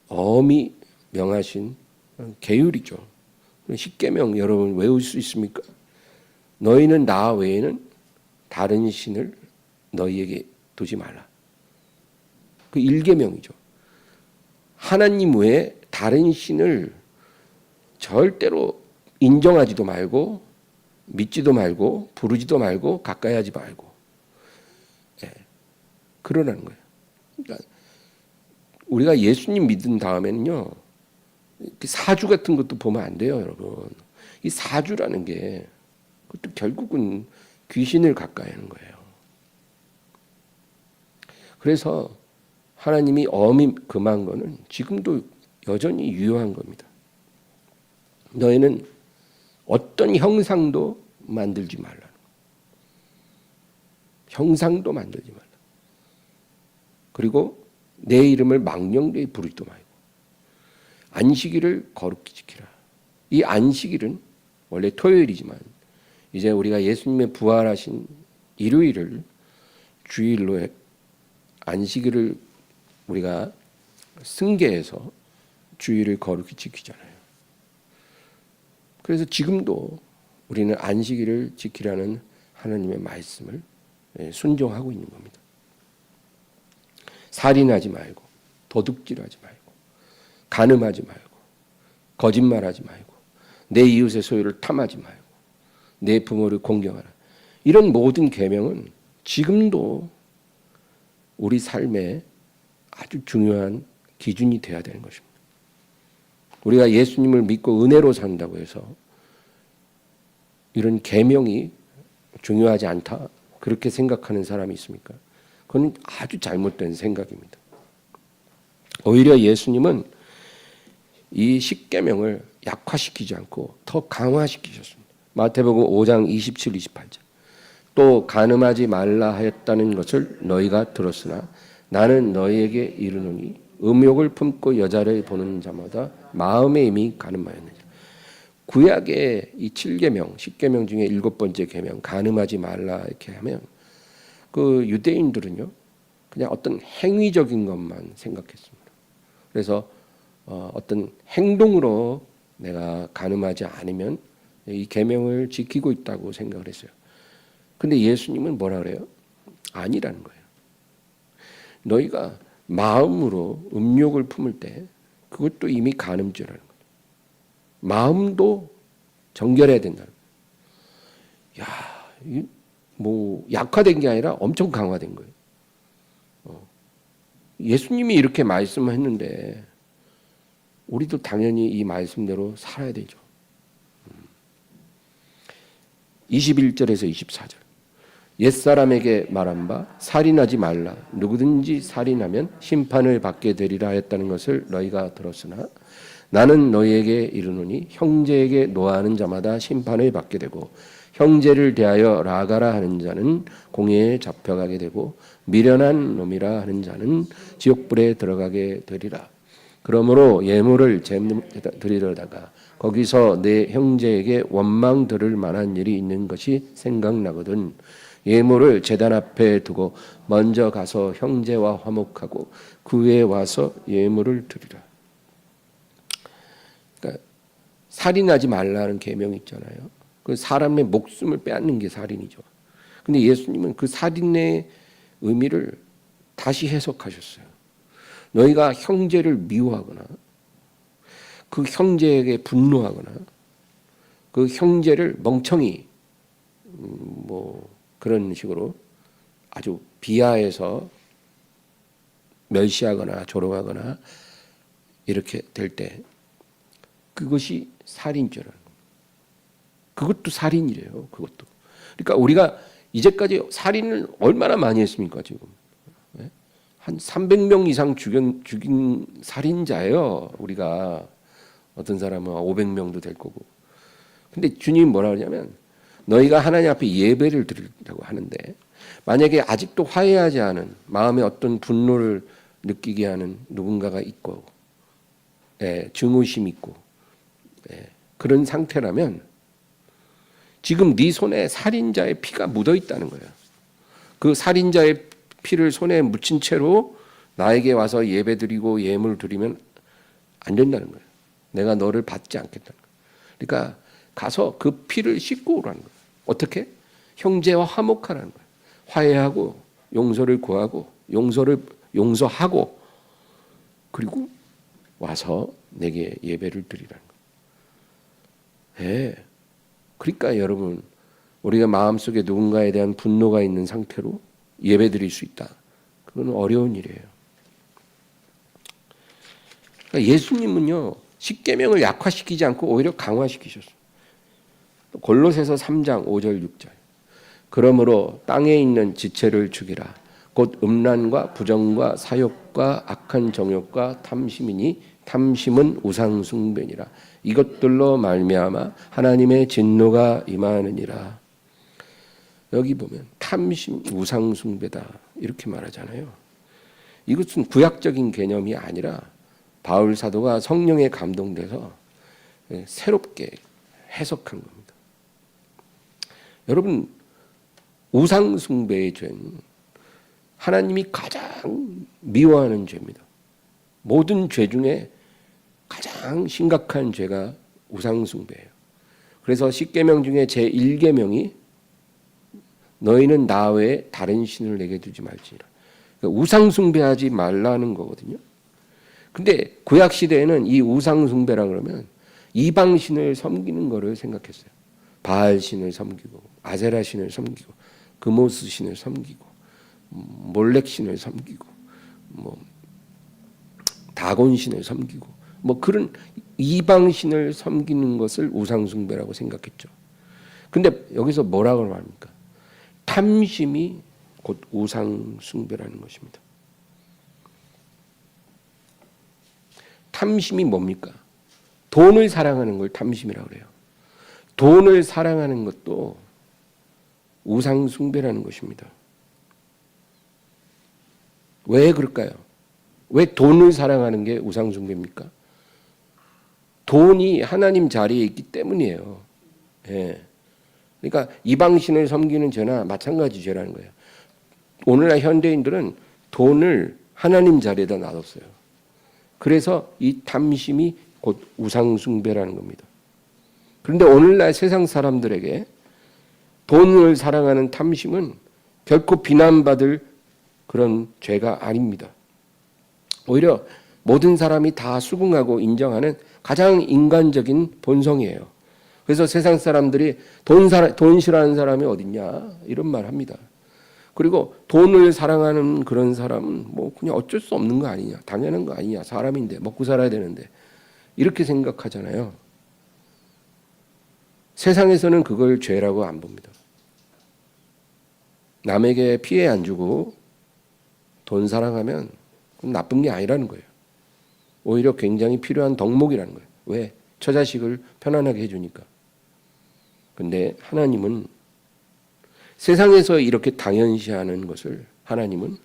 엄히 명하신 계율이죠. 십계명 여러분 외울 수 있습니까? 너희는 나 외에는 다른 신을 너희에게 두지 말라. 그 1계명이죠. 하나님 외에 다른 신을 절대로 인정하지도 말고 믿지도 말고 부르지도 말고 가까이 하지 말고 그러라는 거예요. 그러니까 우리가 예수님 믿은 다음에는요. 사주 같은 것도 보면 안 돼요, 여러분. 이 사주라는 게 그것도 결국은 귀신을 가까이 하는 거예요. 그래서 하나님이 엄히 금한 거는 지금도 여전히 유효한 겁니다. 너희는 어떤 형상도 만들지 말라. 형상도 만들지 말라. 그리고 내 이름을 망령되이 부르지도 말고 안식일을 거룩히 지키라. 이 안식일은 원래 토요일이지만 이제 우리가 예수님의 부활하신 일요일을 주일로 안식일을 우리가 승계해서 주일을 거룩히 지키잖아요. 그래서 지금도 우리는 안식일을 지키라는 하나님의 말씀을 순종하고 있는 겁니다. 살인하지 말고 도둑질하지 말고 간음하지 말고 거짓말하지 말고 내 이웃의 소유를 탐하지 말고 내 부모를 공경하라. 이런 모든 계명은 지금도 우리 삶에 아주 중요한 기준이 되어야 되는 것입니다. 우리가 예수님을 믿고 은혜로 산다고 해서 이런 계명이 중요하지 않다 그렇게 생각하는 사람이 있습니까? 그건 아주 잘못된 생각입니다. 오히려 예수님은 이 십계명을 약화시키지 않고 더 강화시키셨습니다. 마태복음 5장 27, 28절. 또 간음하지 말라 하였다는 것을 너희가 들었으나 나는 너희에게 이르노니 음욕을 품고 여자를 보는 자마다 마음에 이미 간음하였느니라. 구약의 이 7계명, 10계명 중에 7번째 계명 간음하지 말라 이렇게 하면 그 유대인들은요 그냥 어떤 행위적인 것만 생각했습니다. 그래서 어떤 행동으로 내가 간음하지 않으면 이 계명을 지키고 있다고 생각을 했어요. 근데 예수님은 뭐라 그래요? 아니라는 거예요. 너희가 마음으로 음욕을 품을 때 그것도 이미 간음죄라는 거예요. 마음도 정결해야 된다는 거예요. 야, 뭐 약화된 게 아니라 엄청 강화된 거예요. 예수님이 이렇게 말씀했는데 우리도 당연히 이 말씀대로 살아야 되죠. 21절에서 24절. 옛사람에게 말한 바 살인하지 말라. 누구든지 살인하면 심판을 받게 되리라 했다는 것을 너희가 들었으나 나는 너희에게 이르노니 형제에게 노하는 자마다 심판을 받게 되고 형제를 대하여 라가라 하는 자는 공회에 잡혀가게 되고 미련한 놈이라 하는 자는 지옥불에 들어가게 되리라. 그러므로 예물을 드리려다가 거기서 내 형제에게 원망 들을 만한 일이 있는 것이 생각나거든 예물을 제단 앞에 두고 먼저 가서 형제와 화목하고 그 후에 와서 예물을 드리라. 그러니까 살인하지 말라는 계명이 있잖아요. 그 사람의 목숨을 빼앗는 게 살인이죠. 근데 예수님은 그 살인의 의미를 다시 해석하셨어요. 너희가 형제를 미워하거나 그 형제에게 분노하거나 그 형제를 멍청이 뭐 그런 식으로 아주 비하해서 멸시하거나 조롱하거나 이렇게 될 때 그것이 살인죄라는 겁니다. 그것도 살인이래요. 그것도. 그러니까 우리가 이제까지 살인을 얼마나 많이 했습니까 지금? 한 300명 이상 죽인 살인자예요. 우리가 어떤 사람은 500명도 될 거고. 근데 주님이 뭐라 그러냐면 너희가 하나님 앞에 예배를 드리려고 하는데 만약에 아직도 화해하지 않은 마음에 어떤 분노를 느끼게 하는 누군가가 있고 증오심 있고 그런 상태라면 지금 네 손에 살인자의 피가 묻어 있다는 거예요. 그 살인자의 피를 손에 묻힌 채로 나에게 와서 예배드리고 예물 드리면 안 된다는 거예요. 내가 너를 받지 않겠다는 거예요. 그러니까 가서 그 피를 씻고 오라는 거예요. 어떻게? 형제와 화목하라는 거예요. 화해하고 용서를 구하고 용서하고 그리고 와서 내게 예배를 드리라는 거예요. 네. 그러니까 여러분 우리가 마음속에 누군가에 대한 분노가 있는 상태로 예배드릴 수 있다. 그건 어려운 일이에요. 그러니까 예수님은요. 십계명을 약화시키지 않고 오히려 강화시키셨어요. 골로새서 3장 5절 6절. 그러므로 땅에 있는 지체를 죽이라. 곧 음란과 부정과 사욕과 악한 정욕과 탐심이니 탐심은 우상 숭배니라. 이것들로 말미암아 하나님의 진노가 임하느니라. 여기 보면 탐심, 우상 숭배다 이렇게 말하잖아요. 이것은 구약적인 개념이 아니라 바울 사도가 성령에 감동돼서 새롭게 해석한 겁니다. 여러분 우상 숭배의 죄는 하나님이 가장 미워하는 죄입니다. 모든 죄 중에 가장 심각한 죄가 우상 숭배예요. 그래서 십계명 중에 제1계명이 너희는 나 외에 다른 신을 내게 두지 말지니라. 그러니까 우상 숭배하지 말라는 거거든요. 근데 구약 시대에는 이 우상 숭배라 그러면 이방 신을 섬기는 거를 생각했어요. 바알 신을 섬기고 아세라 신을 섬기고 그모스 신을 섬기고 몰렉 신을 섬기고 뭐 다곤 신을 섬기고 뭐 그런 이방 신을 섬기는 것을 우상 숭배라고 생각했죠. 근데 여기서 뭐라고 말합니까? 탐심이 곧 우상 숭배라는 것입니다. 탐심이 뭡니까? 돈을 사랑하는 걸 탐심이라고 그래요. 돈을 사랑하는 것도 우상 숭배라는 것입니다. 왜 그럴까요? 왜 돈을 사랑하는 게 우상 숭배입니까? 돈이 하나님 자리에 있기 때문이에요. 예. 그러니까 이방신을 섬기는 죄나 마찬가지 죄라는 거예요. 오늘날 현대인들은 돈을 하나님 자리에다 놔뒀어요. 그래서 이 탐심이 곧 우상 숭배라는 겁니다. 그런데 오늘날 세상 사람들에게 돈을 사랑하는 탐심은 결코 비난받을 그런 죄가 아닙니다. 오히려 모든 사람이 다 수긍하고 인정하는 가장 인간적인 본성이에요. 그래서 세상 사람들이 돈 싫어하는 사람이 어딨냐 이런 말 합니다. 그리고 돈을 사랑하는 그런 사람은 뭐 그냥 어쩔 수 없는 거 아니냐, 당연한 거 아니냐, 사람인데 먹고 살아야 되는데 이렇게 생각하잖아요. 세상에서는 그걸 죄라고 안 봅니다. 남에게 피해 안 주고 돈 사랑하면 그건 나쁜 게 아니라는 거예요. 오히려 굉장히 필요한 덕목이라는 거예요. 왜? 처자식을 편안하게 해주니까. 근데 하나님은 세상에서 이렇게 당연시하는 것을 하나님은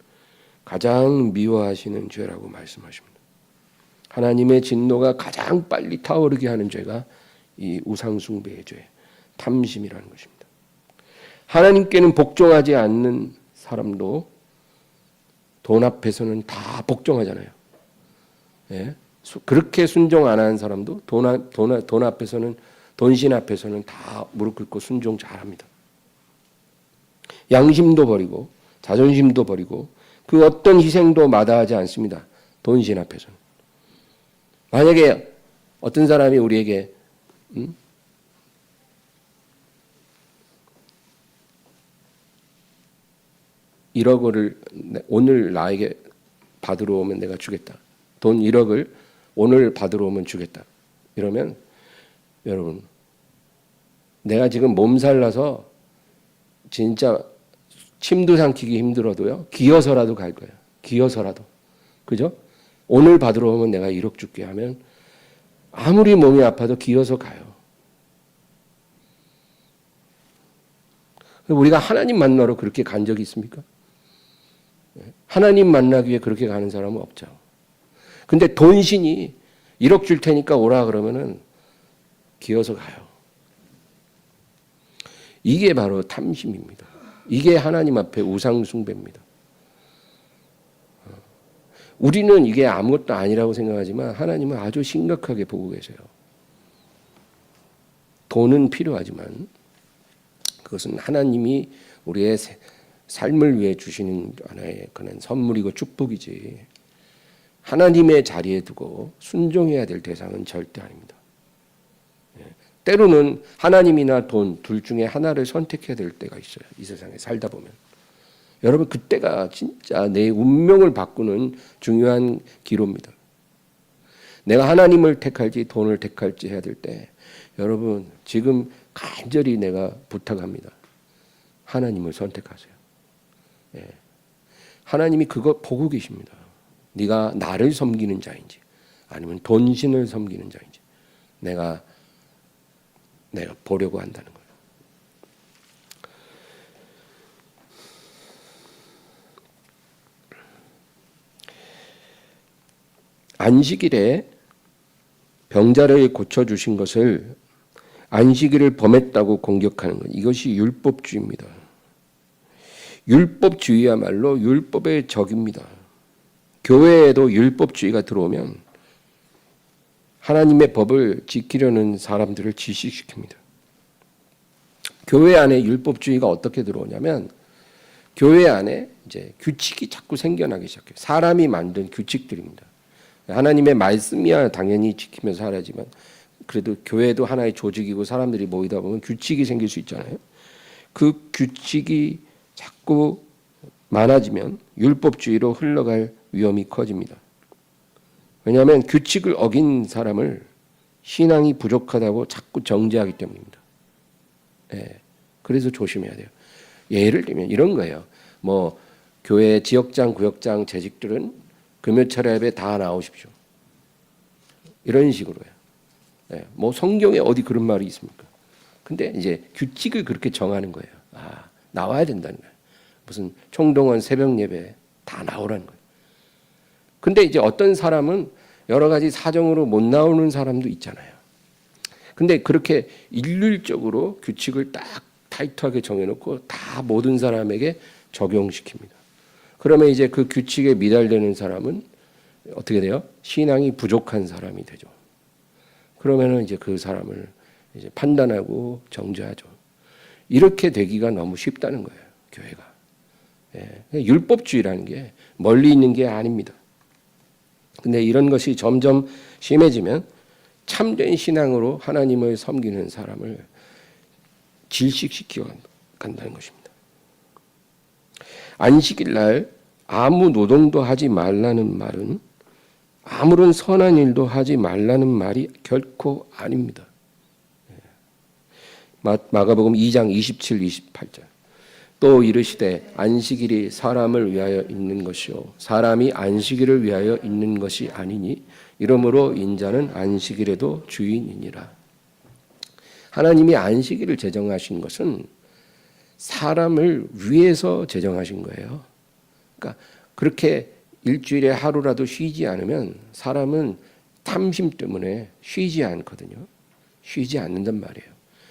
가장 미워하시는 죄라고 말씀하십니다. 하나님의 진노가 가장 빨리 타오르게 하는 죄가 이 우상숭배의 죄, 탐심이라는 것입니다. 하나님께는 복종하지 않는 사람도 돈 앞에서는 다 복종하잖아요. 예? 그렇게 순종 안 하는 사람도 돈 앞에서는, 돈신 앞에서는 다 무릎 꿇고 순종 잘합니다. 양심도 버리고 자존심도 버리고 그 어떤 희생도 마다하지 않습니다. 돈신 앞에서는. 만약에 어떤 사람이 우리에게 1억을 오늘 나에게 받으러 오면 내가 주겠다. 돈 1억을 오늘 받으러 오면 주겠다. 이러면 여러분, 내가 지금 몸살 나서 진짜 침도 삼키기 힘들어도요, 기어서라도 갈 거예요. 기어서라도. 그죠? 오늘 받으러 오면 내가 1억 줄게 하면 아무리 몸이 아파도 기어서 가요. 우리가 하나님 만나러 그렇게 간 적이 있습니까? 하나님 만나기 위해 그렇게 가는 사람은 없죠. 근데 돈신이 1억 줄 테니까 오라 그러면은 기어서 가요. 이게 바로 탐심입니다. 이게 하나님 앞에 우상 숭배입니다. 우리는 이게 아무것도 아니라고 생각하지만 하나님은 아주 심각하게 보고 계세요. 돈은 필요하지만 그것은 하나님이 우리의 삶을 위해 주시는 하나의 그런 선물이고 축복이지, 하나님의 자리에 두고 순종해야 될 대상은 절대 아닙니다. 때로는 하나님이나 돈 둘 중에 하나를 선택해야 될 때가 있어요. 이 세상에 살다 보면. 여러분, 그때가 진짜 내 운명을 바꾸는 중요한 기로입니다. 내가 하나님을 택할지 돈을 택할지 해야 될 때, 여러분 지금 간절히 내가 부탁합니다. 하나님을 선택하세요. 예. 하나님이 그거 보고 계십니다. 네가 나를 섬기는 자인지 아니면 돈신을 섬기는 자인지 내가 보려고 한다는 거예요. 안식일에 병자를 고쳐주신 것을 안식일을 범했다고 공격하는 것, 이것이 율법주의입니다. 율법주의야말로 율법의 적입니다. 교회에도 율법주의가 들어오면 하나님의 법을 지키려는 사람들을 질식시킵니다. 교회 안에 율법주의가 어떻게 들어오냐면, 교회 안에 이제 규칙이 자꾸 생겨나기 시작해요. 사람이 만든 규칙들입니다. 하나님의 말씀이야 당연히 지키면서 살아야지만, 그래도 교회도 하나의 조직이고 사람들이 모이다 보면 규칙이 생길 수 있잖아요. 그 규칙이 자꾸 많아지면 율법주의로 흘러갈 위험이 커집니다. 왜냐하면 규칙을 어긴 사람을 신앙이 부족하다고 자꾸 정죄하기 때문입니다. 예, 그래서 조심해야 돼요. 예를 들면 이런 거예요. 뭐 교회 지역장, 구역장, 재직들은 금요철 예배 다 나오십시오. 이런 식으로요. 예, 뭐 성경에 어디 그런 말이 있습니까? 근데 이제 규칙을 그렇게 정하는 거예요. 아, 나와야 된다는 거예요. 무슨 총동원 새벽 예배 다 나오라는 거예요. 근데 이제 어떤 사람은 여러 가지 사정으로 못 나오는 사람도 있잖아요. 근데 그렇게 일률적으로 규칙을 딱 타이트하게 정해놓고 다 모든 사람에게 적용시킵니다. 그러면 이제 그 규칙에 미달되는 사람은 어떻게 돼요? 신앙이 부족한 사람이 되죠. 그러면은 이제 그 사람을 이제 판단하고 정죄하죠. 이렇게 되기가 너무 쉽다는 거예요, 교회가. 예, 율법주의라는 게 멀리 있는 게 아닙니다. 근데 이런 것이 점점 심해지면 참된 신앙으로 하나님을 섬기는 사람을 질식시켜 간다는 것입니다. 안식일 날 아무 노동도 하지 말라는 말은 아무런 선한 일도 하지 말라는 말이 결코 아닙니다. 마가복음 2장 27, 28절. 또 이르시되 안식일이 사람을 위하여 있는 것이요 사람이 안식일을 위하여 있는 것이 아니니 이러므로 인자는 안식일에도 주인이니라. 하나님이 안식일을 제정하신 것은 사람을 위해서 제정하신 거예요. 그러니까 그렇게 일주일에 하루라도 쉬지 않으면 사람은 탐심 때문에 쉬지 않거든요. 쉬지 않는단 말이에요.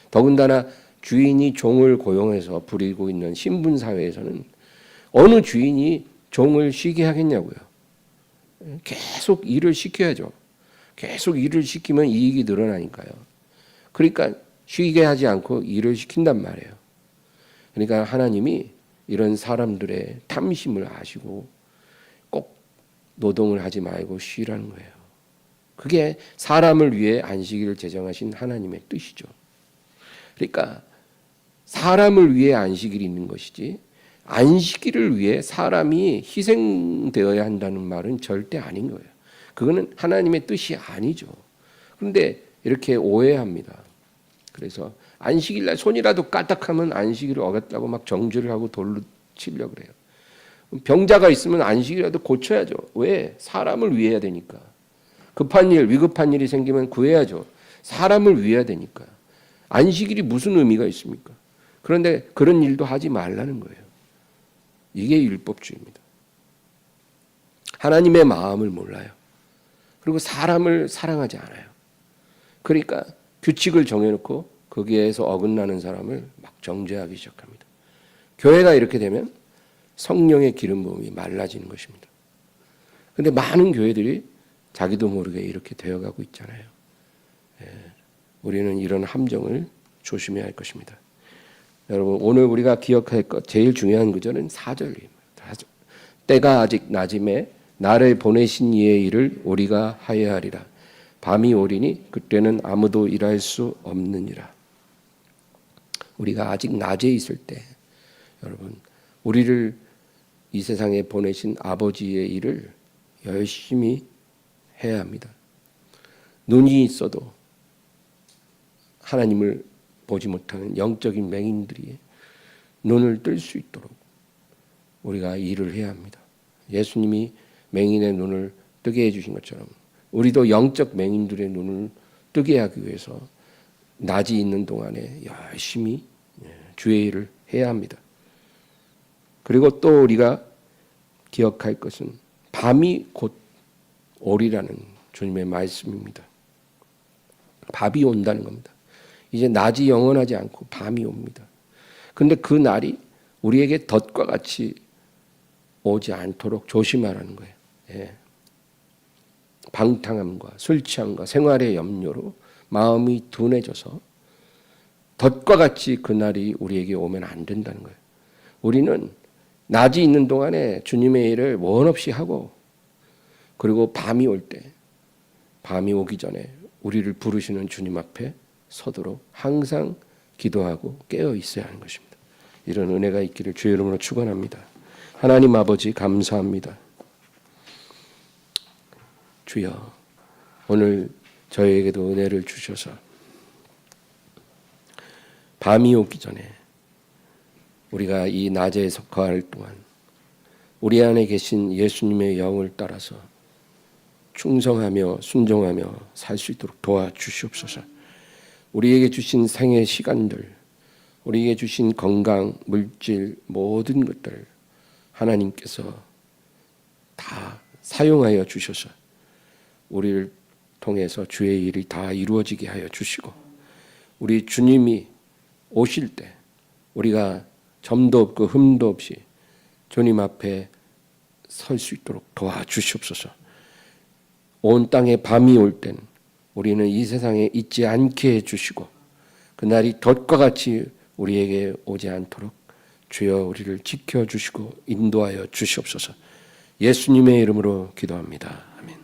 더군다나 주인이 종을 고용해서 부리고 있는 신분 사회에서는 어느 주인이 종을 쉬게 하겠냐고요. 계속 일을 시켜야죠. 계속 일을 시키면 이익이 늘어나니까요. 그러니까 쉬게 하지 않고 일을 시킨단 말이에요. 그러니까 하나님이 이런 사람들의 탐심을 아시고 꼭 노동을 하지 말고 쉬라는 거예요. 그게 사람을 위해 안식일을 제정하신 하나님의 뜻이죠. 그러니까 사람을 위해 안식일이 있는 것이지 안식일을 위해 사람이 희생되어야 한다는 말은 절대 아닌 거예요. 그거는 하나님의 뜻이 아니죠. 그런데 이렇게 오해합니다. 그래서 안식일날 손이라도 까딱하면 안식일을 어겼다고 막 정죄를 하고 돌로 치려고 그래요. 병자가 있으면 안식일이라도 고쳐야죠. 왜? 사람을 위해야 되니까. 급한 일, 위급한 일이 생기면 구해야죠. 사람을 위해야 되니까. 안식일이 무슨 의미가 있습니까? 그런데 그런 일도 하지 말라는 거예요. 이게 율법주의입니다. 하나님의 마음을 몰라요. 그리고 사람을 사랑하지 않아요. 그러니까 규칙을 정해놓고 거기에서 어긋나는 사람을 막 정죄하기 시작합니다. 교회가 이렇게 되면 성령의 기름 부음이 말라지는 것입니다. 그런데 많은 교회들이 자기도 모르게 이렇게 되어가고 있잖아요. 우리는 이런 함정을 조심해야 할 것입니다. 여러분 오늘 우리가 기억할 것 제일 중요한 구절은 4절입니다. 때가 아직 낮음에 나를 보내신 이의 일을 우리가 하여야 하리라. 밤이 오리니 그때는 아무도 일할 수 없느니라. 우리가 아직 낮에 있을 때 여러분 우리를 이 세상에 보내신 아버지의 일을 열심히 해야 합니다. 눈이 있어도 하나님을 보지 못하는 영적인 맹인들이 눈을 뜰 수 있도록 우리가 일을 해야 합니다. 예수님이 맹인의 눈을 뜨게 해주신 것처럼 우리도 영적 맹인들의 눈을 뜨게 하기 위해서 낮이 있는 동안에 열심히 주의 일을 해야 합니다. 그리고 또 우리가 기억할 것은 밤이 곧 오리라는 주님의 말씀입니다. 밤이 온다는 겁니다. 이제 낮이 영원하지 않고 밤이 옵니다. 그런데 그 날이 우리에게 덫과 같이 오지 않도록 조심하라는 거예요. 예. 방탕함과 술 취함과 생활의 염려로 마음이 둔해져서 덫과 같이 그 날이 우리에게 오면 안 된다는 거예요. 우리는 낮이 있는 동안에 주님의 일을 원 없이 하고 그리고 밤이 올 때 밤이 오기 전에 우리를 부르시는 주님 앞에 서도록 항상 기도하고 깨어 있어야 하는 것입니다. 이런 은혜가 있기를 주의 이름으로 축원합니다. 하나님 아버지 감사합니다. 주여 오늘 저희에게도 은혜를 주셔서 밤이 오기 전에 우리가 이 낮에 거할 동안 우리 안에 계신 예수님의 영을 따라서 충성하며 순종하며 살 수 있도록 도와주시옵소서. 우리에게 주신 생의 시간들, 우리에게 주신 건강, 물질, 모든 것들 하나님께서 다 사용하여 주셔서 우리를 통해서 주의 일이 다 이루어지게 하여 주시고 우리 주님이 오실 때 우리가 점도 없고 흠도 없이 주님 앞에 설 수 있도록 도와주시옵소서. 온 땅에 밤이 올 땐 우리는 이 세상에 있지 않게 해주시고 그날이 덫과 같이 우리에게 오지 않도록 주여 우리를 지켜주시고 인도하여 주시옵소서. 예수님의 이름으로 기도합니다. 아멘.